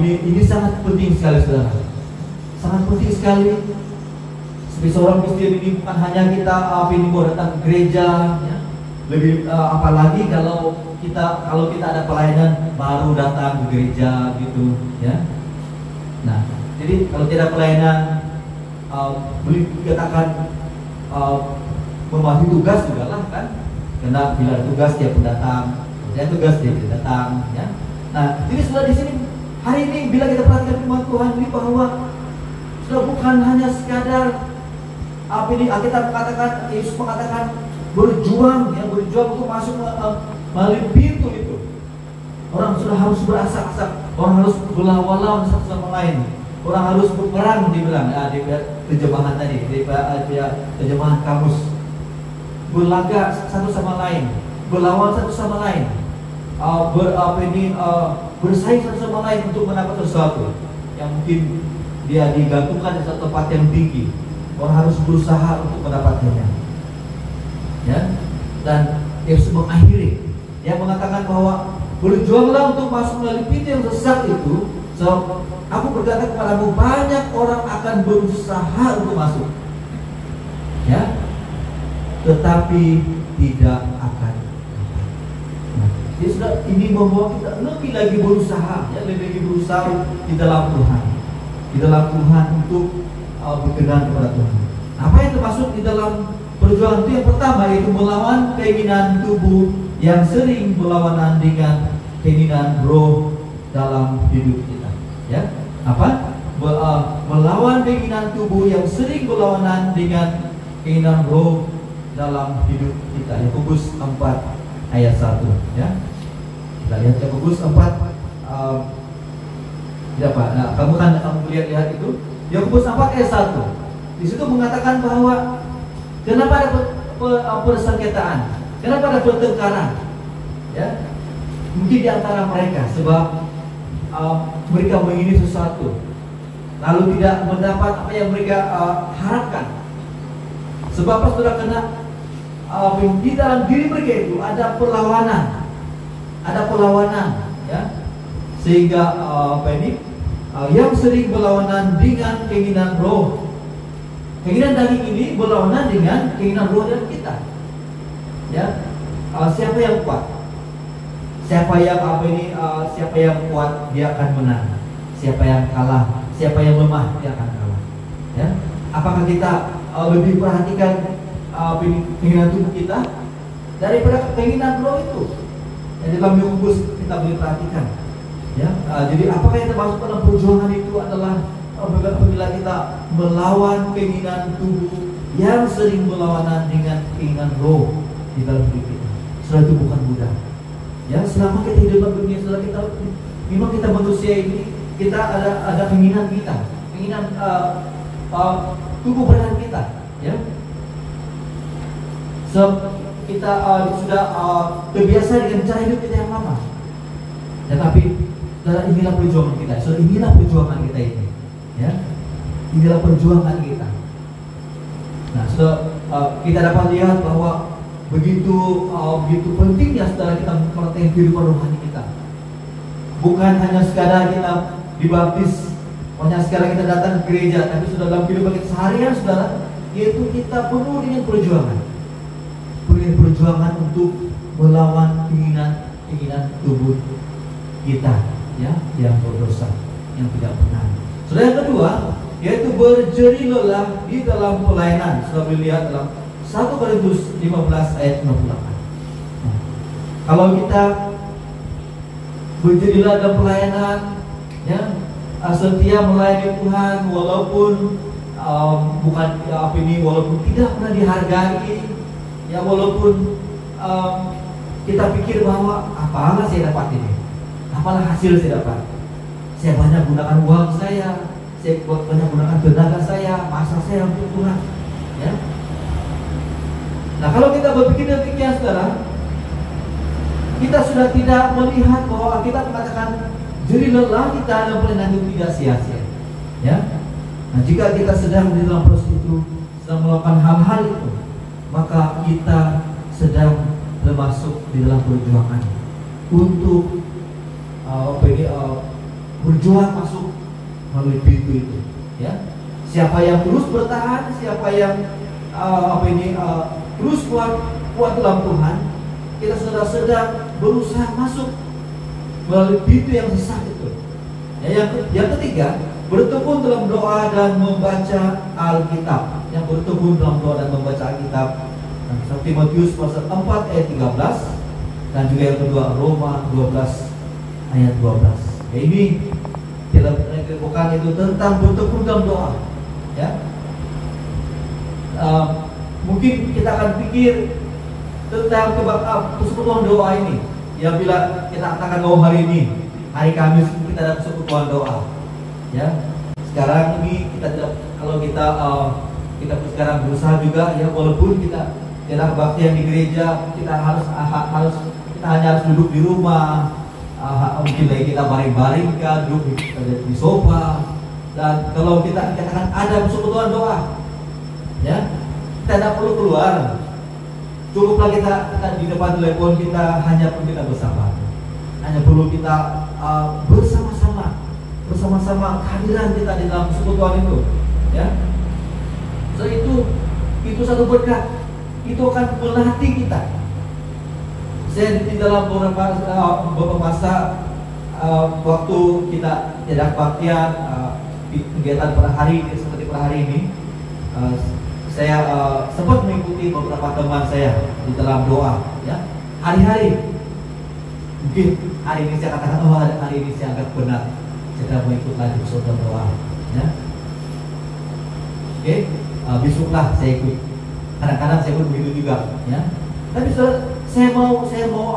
Ini sangat penting sekali, saudara. Sangat penting sekali. Sebagai seorang Kristen ini bukan hanya kita ini mau datang ke gereja, ya. Lebih apalagi kalau kita ada pelayanan baru datang ke gereja gitu, ya. Nah, jadi kalau tidak pelayanan, boleh dikatakan mematuhi tugas juga lah kan. Karena bila tugas dia pun datang, dia tugas dia tidak datang, ya. Nah, jadi sudah di sini hari ini bila kita perhatikan firman Tuhan ini bahwa sudah bukan hanya sekadar ini Alkitab mengatakan, Yesus mengatakan berjuang, ya, berjuang untuk masuk melalui pintu itu. Orang sudah harus berasak-asak, orang harus berlawan-lawan satu sama lain, orang harus berperang, dibilang di terjemahan tadi, di terjemahan Kamus, berlaga satu sama lain, berlawan satu sama lain, bersaing satu sama lain untuk mendapat sesuatu yang mungkin dia digantungkan di satu tempat yang tinggi. Orang harus berusaha untuk mendapatkannya, ya. Dan Yesus mengakhiri, yang mengatakan bahwa berjuanglah untuk masuk melalui pintu yang sesak itu. So, aku berkata kepadamu, banyak orang akan berusaha untuk masuk, ya, tetapi tidak akan. Nah, jadi sudah ini membawa kita lebih lagi berusaha, ya, lebih lagi berusaha di dalam Tuhan, untuk berkenan kepada Tuhan. Apa yang termasuk di dalam perjuangan itu? Yang pertama yaitu melawan keinginan tubuh yang sering berlawanan dengan keinginan roh dalam hidup kita. Ya, apa? Melawan keinginan tubuh yang sering berlawanan dengan keinginan roh dalam hidup kita. Yakobus 4 ayat 1. Ya, kita lihat Yakobus 4. Nah, kamu lihat itu. Yakobus 4 ayat 1. Di situ mengatakan bahwa kenapa ada persengketaan, kenapa ada pertengkaran, ya, mungkin di antara mereka sebab mereka mengingini sesuatu lalu tidak mendapat apa yang mereka harapkan. Sebab apa, sudah kena di dalam diri mereka itu ada perlawanan, ya, sehingga yang sering berlawanan dengan keinginan roh. Keinginan daging ini berlawanan dengan keinginan roh dalam kita. Ya, siapa yang kuat? Siapa yang kuat dia akan menang. Siapa yang kalah, siapa yang lemah dia akan kalah. Ya, apakah kita lebih perhatikan keinginan tubuh kita daripada keinginan roh itu? Yang dalam Yakobus kita boleh perhatikan. Ya, jadi apakah yang termasuk dalam perjuangan itu adalah apabila kita melawan keinginan tubuh yang sering berlawanan dengan keinginan roh di dalam hidup kita. Setelah itu bukan mudah. Ya, selama kita hidup di dunia, setelah kita memang kita manusia ini, kita ada keinginan kita, keinginan tubuh badan kita. Ya, kita sudah terbiasa dengan cara hidup kita yang lama. Tetapi inilah perjuangan kita. Inilah perjuangan kita ini. Ya, inilah perjuangan kita. Nah, sudah kita dapat lihat bahwa begitu pentingnya saudara kita memperhatikan kehidupan rohani kita. Bukan hanya sekadar kita dibaptis, hanya sekadar kita datang ke gereja, tapi sudah dalam kehidupan kita seharian, saudara, yaitu kita penuh dengan perjuangan. Perjuangan untuk melawan keinginan keinginan tubuh kita, ya, yang berdosa, yang tidak benar. Saudara, yang kedua yaitu berjeri lelah di dalam pelayanan. Sudah melihat dalam 1 Korintus 15 ayat 68. Nah, kalau kita berjeri lelah dalam pelayanan, ya, setia melayani Tuhan walaupun bukan walaupun tidak pernah dihargai, ya, walaupun kita pikir bahwa apalah saya dapat ini, apalah hasil saya dapat, saya banyak gunakan uang saya banyak gunakan tenaga saya, masa saya untuk Tuhan, ya. Nah, kalau kita berpikir demikian sekarang, kita sudah tidak melihat bahwa kita mengatakan jeri lelah kita dalam pelayanan itu tidak sia-sia, ya. Nah, jika kita sedang di dalam proses itu, sedang melakukan hal-hal itu, maka kita sedang termasuk di dalam perjuangan untuk berjuang masuk melalui pintu itu, ya. Siapa yang terus bertahan, siapa yang terus kuat dalam Tuhan, kita sudah sedang berusaha masuk melalui pintu yang sesat itu. Ya, yang ketiga, bertekun dalam doa dan membaca Alkitab. Yang bertekun dalam doa dan membaca Alkitab, 1 Timotius pasal 4 ayat 13, dan juga yang kedua Roma 12 ayat 12. Ya, ini bukan itu tentang bertekun dalam doa, ya. Mungkin kita akan pikir tentang persekutuan doa ini. Ya, bila kita katakan bahwa hari ini hari Kamis kita ada persekutuan doa, ya. Sekarang ini kita tidak, kalau kita sekarang berusaha juga, ya, walaupun kita tidak kebaktian di gereja, kita kita hanya harus duduk di rumah. Mungkin lagi kita baring-baring kan, duduk di sofa. Dan kalau kita katakan ada persekutuan doa, ya, kita tidak perlu keluar. Cukuplah kita di depan telepon kita, hanya perlu kita bersama, hanya perlu kita bersama-sama kehadiran kita di dalam persekutuan itu, ya. So, itu satu berkat, itu akan melatih kita. Saya di dalam beberapa masa waktu kita tidak kebaktian, kegiatan per hari seperti per hari ini, saya sempat mengikuti beberapa teman saya di dalam doa, ya, hari-hari. Mungkin hari ini saya katakan, oh, hari ini saya anggap benar, saya tidak mau ikut lagi persekutuan doa, ya. Oke, besoklah saya ikut. Kadang-kadang saya pun begitu juga, ya. Tapi saya mau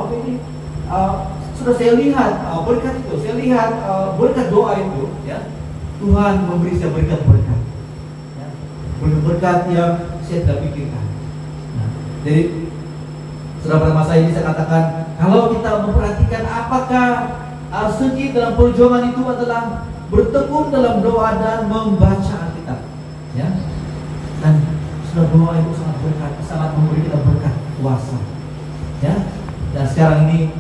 apa ini? Sudah saya lihat berkat itu, saya lihat berkat doa itu, ya. Tuhan memberi saya berkat-berkat, ya. Berkat yang saya tidak pikirkan. Nah, jadi pada masa ini saya katakan, kalau kita memperhatikan apakah segi dalam perjuangan itu adalah bertekun dalam doa dan membaca Alkitab, ya. Dan sudah doa itu sangat berkat, sangat memberi kita berkat kuasa, ya. Dan sekarang ini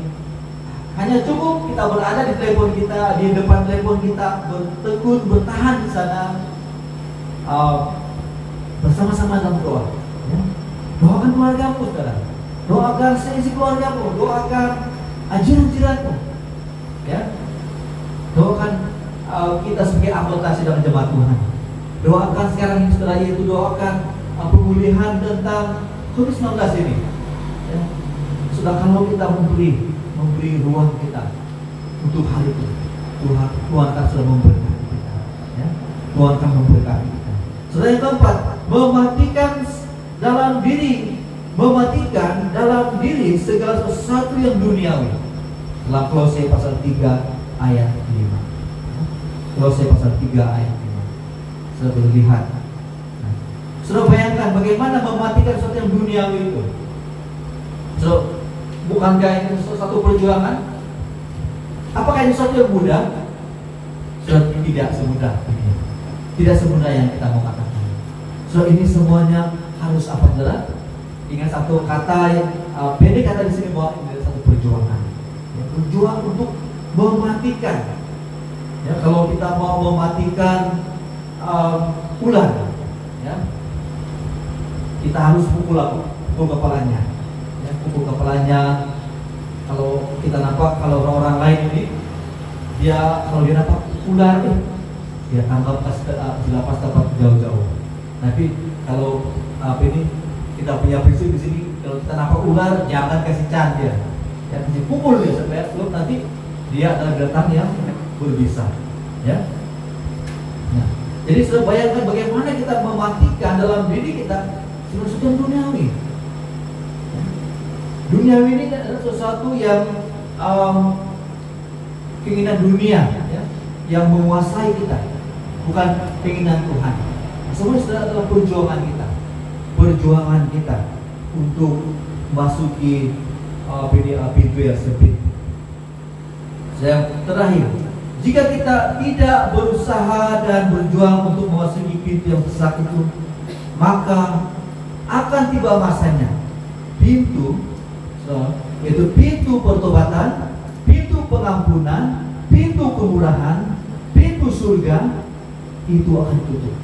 hanya cukup kita berada di telepon kita, di depan telepon kita, bertekun, bertahan di sana, bersama-sama dalam doa, ya. Doakan keluargamu, saudara. Doakan seisi keluargamu, doakan jiran-jiranmu, ya. Doakan kita sebagai anggota sidang jemaat Tuhan. Doakan sekarang ini, saudara, yaitu doakan pemulihan tentang COVID-19 ini, ya. Sudah, kalau kita memberi ruang kita untuk hal itu, Tuhan akan sudah memberkati kita, ya. Tuhan akan memberkati kita. Saudara, yang keempat, mematikan dalam diri segala sesuatu yang duniawi. Dalam Kolose pasal 3 ayat 5. Kolose pasal 3 ayat 5. Sudah berlihat. Nah, sudah bayangkan bagaimana mematikan sesuatu yang duniawi itu. So, bukankah ini satu perjuangan? Apakah ini sesuatu yang mudah? Sudah tidak semudah ini. Tidak semudah yang kita mau katakan. So, ini semuanya harus apa, saudara? Ingat satu kata yang pendek kata di sini, bahwa ini adalah satu perjuangan. Ya, berjuang untuk mematikan. Ya, kalau kita mau mematikan ular, ya, kita harus pukul kepalanya. Ya, pukul kepalanya. Kalau kita nampak kalau orang lain ini kalau dia nampak ular dia tangkap pas dapat jauh-jauh. Tapi kalau kita punya prinsip di sini, kalau kita nampak ular jangan kasih can dia, ya kasih pukul dia supaya sebelum nanti dia adalah binatang yang berbisa, ya. Nah, jadi sudah bayangkan bagaimana kita mematikan dalam diri kita sesuatu duniawi. Ya. Duniawi ini adalah sesuatu yang keinginan dunia, ya, yang menguasai kita, bukan keinginan Tuhan. Semua sudah adalah perjuangan kita untuk masuki pintu yang sempit. Yang terakhir, jika kita tidak berusaha dan berjuang untuk memasuki pintu yang besar itu, maka akan tiba masanya yaitu pintu pertobatan, pintu pengampunan, pintu kemurahan, pintu surga itu akan ditutup,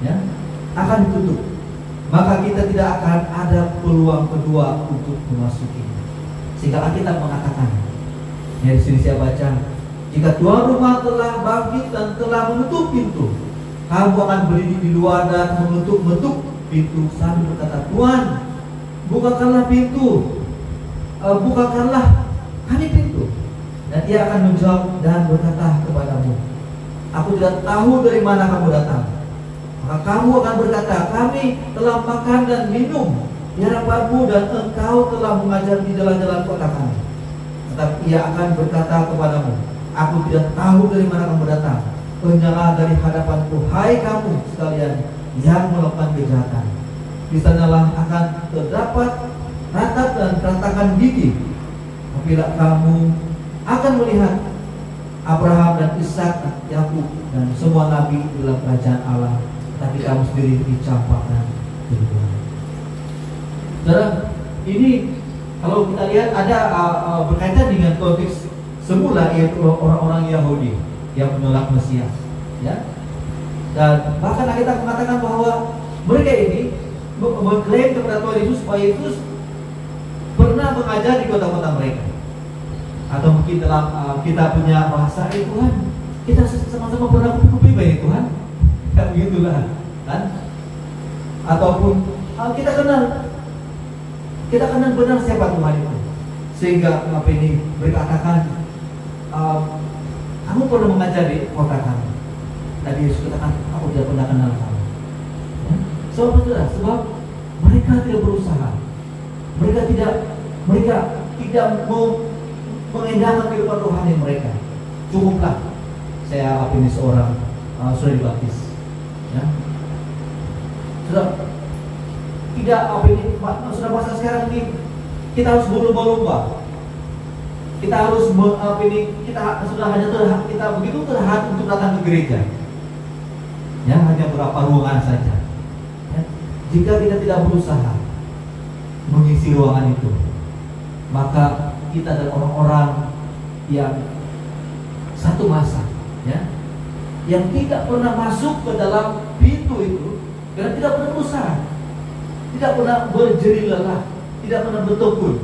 ya, akan ditutup. Maka kita tidak akan ada peluang kedua untuk memasuki. Sehingga Alkitab mengatakan, ya, di sini saya baca, jika tuan rumah telah bangkit dan telah menutup pintu, kamu akan berdiri di luar dan mengetuk-ngetuk pintu sambil berkata, Tuhan, bukakanlah pintu, bukakanlah kami pintu. Dan ia akan menjawab dan berkata kepadamu, aku tidak tahu dari mana kamu datang. Maka kamu akan berkata, kami telah makan dan minum di hadapanmu dan engkau telah mengajar di jalan-jalan kota kami. Tetapi ia akan berkata kepadamu, aku tidak tahu dari mana kamu datang. Pergilah dari hadapanku, hai kamu sekalian yang melakukan kejahatan. Di sanalah akan terdapat ratap dan ratakan gigi. Apabila kamu akan melihat Abraham dan Ishak dan Yakub dan semua nabi dalam kerajaan Allah, tapi kamu sendiri dicampakkan di luar. Saudara, ini kalau kita lihat ada berkaitan dengan konteks semula, yaitu orang-orang Yahudi yang menolak Mesias, ya. Dan bahkan kita mengatakan bahwa mereka ini mengklaim kepada Tuhan Yesus bahwa Yesus pernah mengajar di kota-kota mereka. Atau mungkin dalam kita punya bahasa, Tuhan, kita sama-sama pernah kupi baik Tuhan, kayak begitulah, kan? Ataupun kita kenal benar siapa Tuhan itu, sehingga ini berkatakan, kamu pernah mengajari kota kami. Tadi Yesus katakan, aku tidak pernah kenal kamu. Ya? Sebab mereka tidak berusaha, mereka tidak mau mengendahkan kehidupan rohani mereka. Cukuplah saya ini seorang sudah dibaptis, ya. Sudah tidak sudah masa sekarang ini kita harus berlomba-lomba. Kita harus kita sudah hanya kita begitu terhad untuk datang ke gereja, ya, hanya beberapa ruangan saja, ya. Jika kita tidak berusaha mengisi ruangan itu, maka kita adalah orang-orang yang satu masa, ya, yang tidak pernah masuk ke dalam pintu itu karena tidak pernah berusaha, tidak pernah berjerih lelah, tidak pernah bertekun.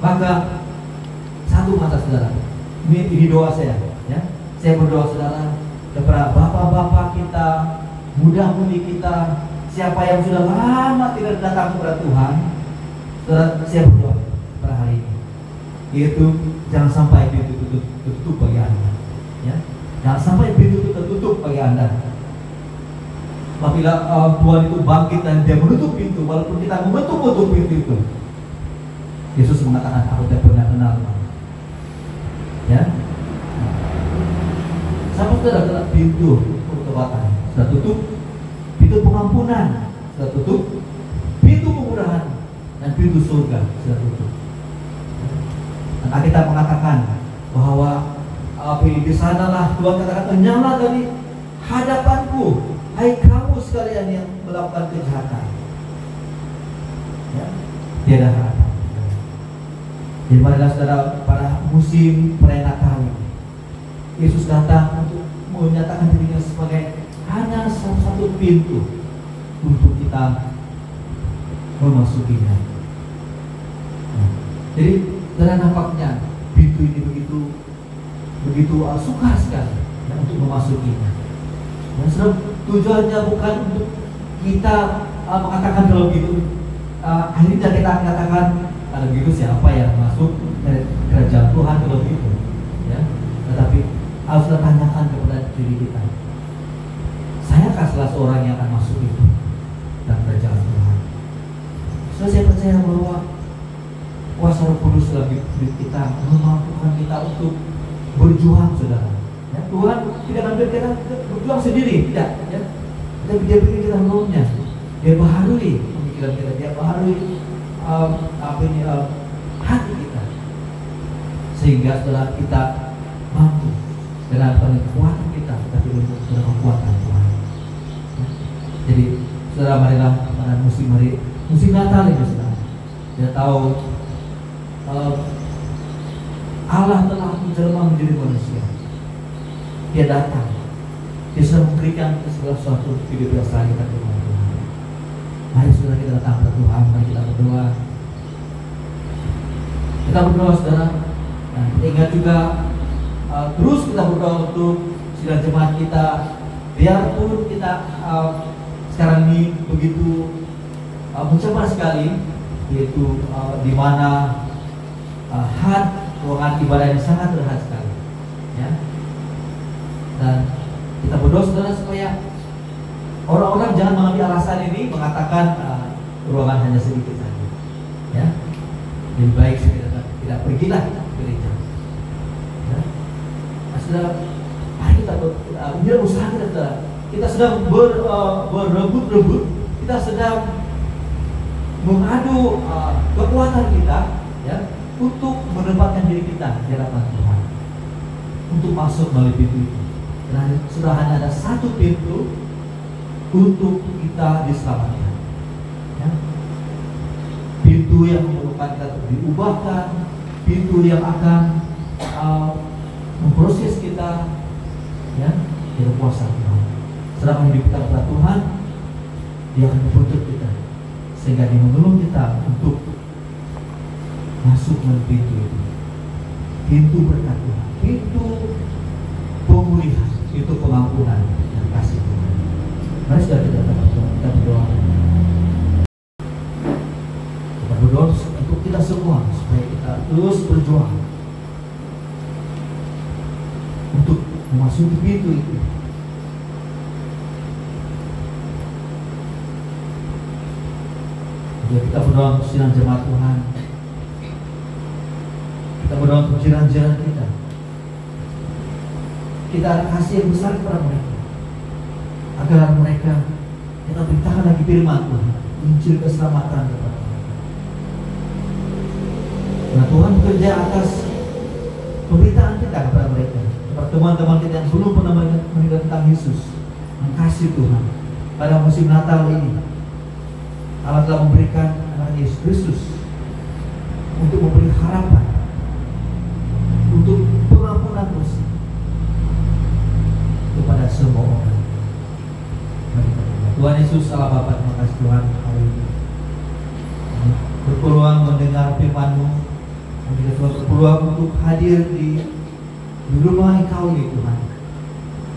Maka satu masa, saudara, ini doa saya, ya, saya berdoa saudara kepada bapak-bapak kita, muda-mudi kita, siapa yang sudah lama tidak datang kepada Tuhan, saudara, saya berdoa pada hari ini, yaitu jangan sampai pintu itu tertutup bagi Anda, ya. Jangan sampai pintu itu tertutup bagi Anda. Apabila Tuhan itu bangkit dan dia menutup pintu, walaupun kita menutup pintu itu, Yesus mengatakan, aku tidak pernah kenal kamu, ya. Sama saudara, adalah pintu pertobatan sudah tutup, pintu pengampunan sudah tutup, pintu kemurahan dan pintu surga sudah tutup. Dan kita mengatakan bahwa di sanalah Tuhan katakan, enyahlah dari hadapanku, hai kamu sekalian yang melakukan kejahatan, ya. Tiada harapan. Di mana saudara, pada musim perayaan Natal, Yesus datang untuk menyatakan dirinya sebagai hanya satu pintu untuk kita memasukinya. Nah, jadi Dan nampaknya pintu ini begitu sukar sekali ya, untuk memasukinya. Dan tujuannya bukan untuk kita mengatakan kalau begitu akhirnya kita katakan kalau begitu siapa yang masuk kerajaan Tuhan kalau begitu ya. Tetapi harus kita tanyakan kepada diri kita, sayakah salah seorang yang akan masuk itu dalam kerajaan Tuhan? So, saya percaya bahwa kuasa Roh Kudus dalam hidup kita memampukan kita untuk berjuang, saudara. Ya, Tuhan tidak akan kita berjuang sendiri, tidak. Ya. Tapi Dia beri kita rohnya, Dia baharui pemikiran kita, Dia baharui hati kita, sehingga saudara kita mampu dengan kekuatan kita, tapi untuk kekuatan Tuhan. Ya. Jadi, saudara, marilah pada musim Natal ini, saudara, kita tahu Allah telah menjelma menjadi manusia. Dia datang, Dia sudah memberikan segala sesuatu untuk hidup yang selalu kita terima Tuhan. Mari saudara kita datang kepada Tuhan, mari kita berdoa. Kita berdoa, saudara. Nah, kita ingat juga terus kita berdoa untuk sidang jemaat kita, biarpun kita sekarang ini begitu mencabar sekali, yaitu di mana ruangan ibadah yang sangat terlihat sekali, ya. Dan kita berdoa, saudara, supaya orang-orang jangan mengambil alasan ini mengatakan ruangan hanya sedikit saja, ya. Lebih baik tidak pergilah ke gereja. Ya. Nah, saudara, mari kita berusaha kita sedang berebut-rebut, kita sedang mengadu kekuatan kita, ya, untuk menempatkan diri kita di hadapan Tuhan, untuk masuk melalui pintu itu. Dan sudah hanya ada satu pintu untuk kita diselamatkan, ya. Pintu yang memerlukan kita diubahkan, pintu yang akan memproses kita, ya, dari kuasa Tuhan. Sedangkan hidup kita kepada Tuhan, Dia akan membentuk kita, sehingga Dia menolong kita untuk masuk melalui pintu itu. Pintu berkat Tuhan, pintu pemulihan, pintu pengampunan dan kasih Tuhan. Mari saudara kita berdoa. Kita berdoa untuk kita semua supaya kita terus berjuang untuk memasuki pintu itu. Jadi kita berdoa untuk sidang jemaat Tuhan. Kita berdoa untuk jiran-jiran kita. Kita ada kasih yang besar kepada mereka, agar mereka kita beritakan lagi firman Tuhan, Injil keselamatan kepada mereka. Nah, Tuhan bekerja atas pemberitaan kita kepada mereka, kepada teman-teman kita yang belum pernah mendengar tentang Yesus. Mengasihi Tuhan, pada musim Natal ini Allah telah memberikan anak Yesus Kristus untuk memberi harapan, untuk pengampunan dosa kepada semua orang. Tuhan Yesus, Allah Bapa, terima kasih Tuhan hari ini berpeluang mendengar firman-Mu, dan juga Tuhan berpeluang untuk hadir di rumah Engkau ini Tuhan.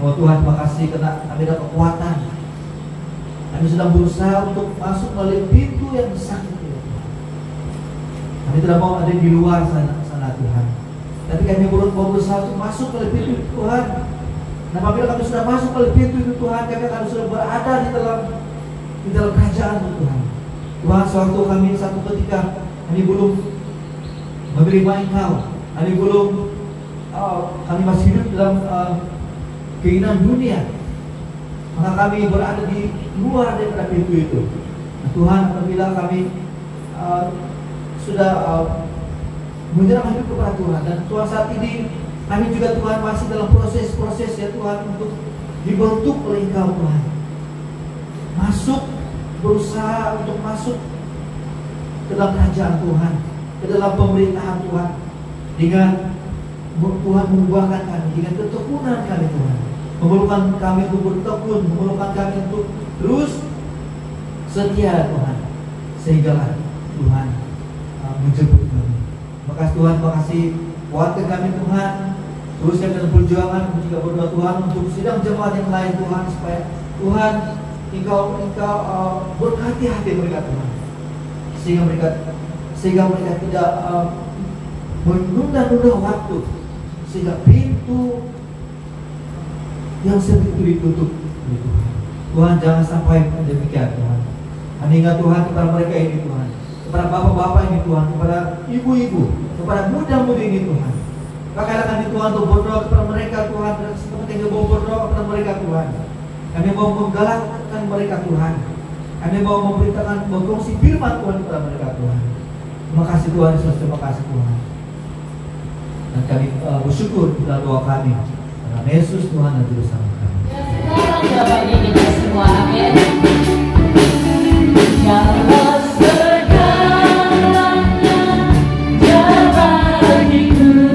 Oh Tuhan, terima kasih karena kami ada kekuatan. Kami sedang berusaha untuk masuk melalui pintu yang besar itu, Tuhan. Kami tidak mau ada di luar sana Tuhan, tapi kami berusaha untuk masuk melalui pintu itu, Tuhan. Nah, apabila kami sudah masuk melalui pintu itu Tuhan, kami sudah berada di dalam kerajaan Tuhan. Tuhan, suatu kami satu ketika kami belum menerima Engkau, kami masih hidup dalam keinginan dunia, maka kami berada di luar daripada pintu itu. Nah, Tuhan, apabila kami sudah menyerahkan hidup kepada Tuhan, dan Tuhan saat ini kami juga Tuhan masih dalam proses ya Tuhan untuk dibentuk oleh Engkau Tuhan, berusaha untuk masuk ke dalam kerajaan Tuhan, ke dalam pemerintahan Tuhan, dengan Tuhan membuahkan kami dengan ketekunan kami Tuhan, memerlukan kami untuk bertekun, memerlukan kami untuk terus setia Tuhan, sehingga Tuhan menjemput kami. Maka Tuhan, terima kasih kuatkan kami Tuhan. Teruskan dalam perjuangan juga berdoa Tuhan untuk sidang jemaat yang lain Tuhan, supaya Tuhan Engkau berkati hati mereka Tuhan, sehingga mereka tidak menunda-nunda waktu, sehingga pintu yang sempit itu ditutup. Tuhan, jangan sampai demikian Tuhan. Kami ingat Tuhan kepada mereka ini Tuhan, kepada bapak-bapak ini Tuhan, kepada ibu-ibu, kepada muda-mudi ini Tuhan. Pakailah kami Tuhan untuk berdoa kepada mereka Tuhan, dan seperti yang mau berdoa kepada mereka Tuhan. Kami mau menggalakkan mereka Tuhan. Kami mau memberitakan, berkongsi firman Tuhan kepada mereka Tuhan. Terima kasih Tuhan Yesus, terima kasih Tuhan. Dan kami bersyukur dalam doa kami. Karena Yesus Tuhan dan Juru Selamat kami. Sekarang jawabannya kita semua, amin. Jawab segalanya, jawab bagiku.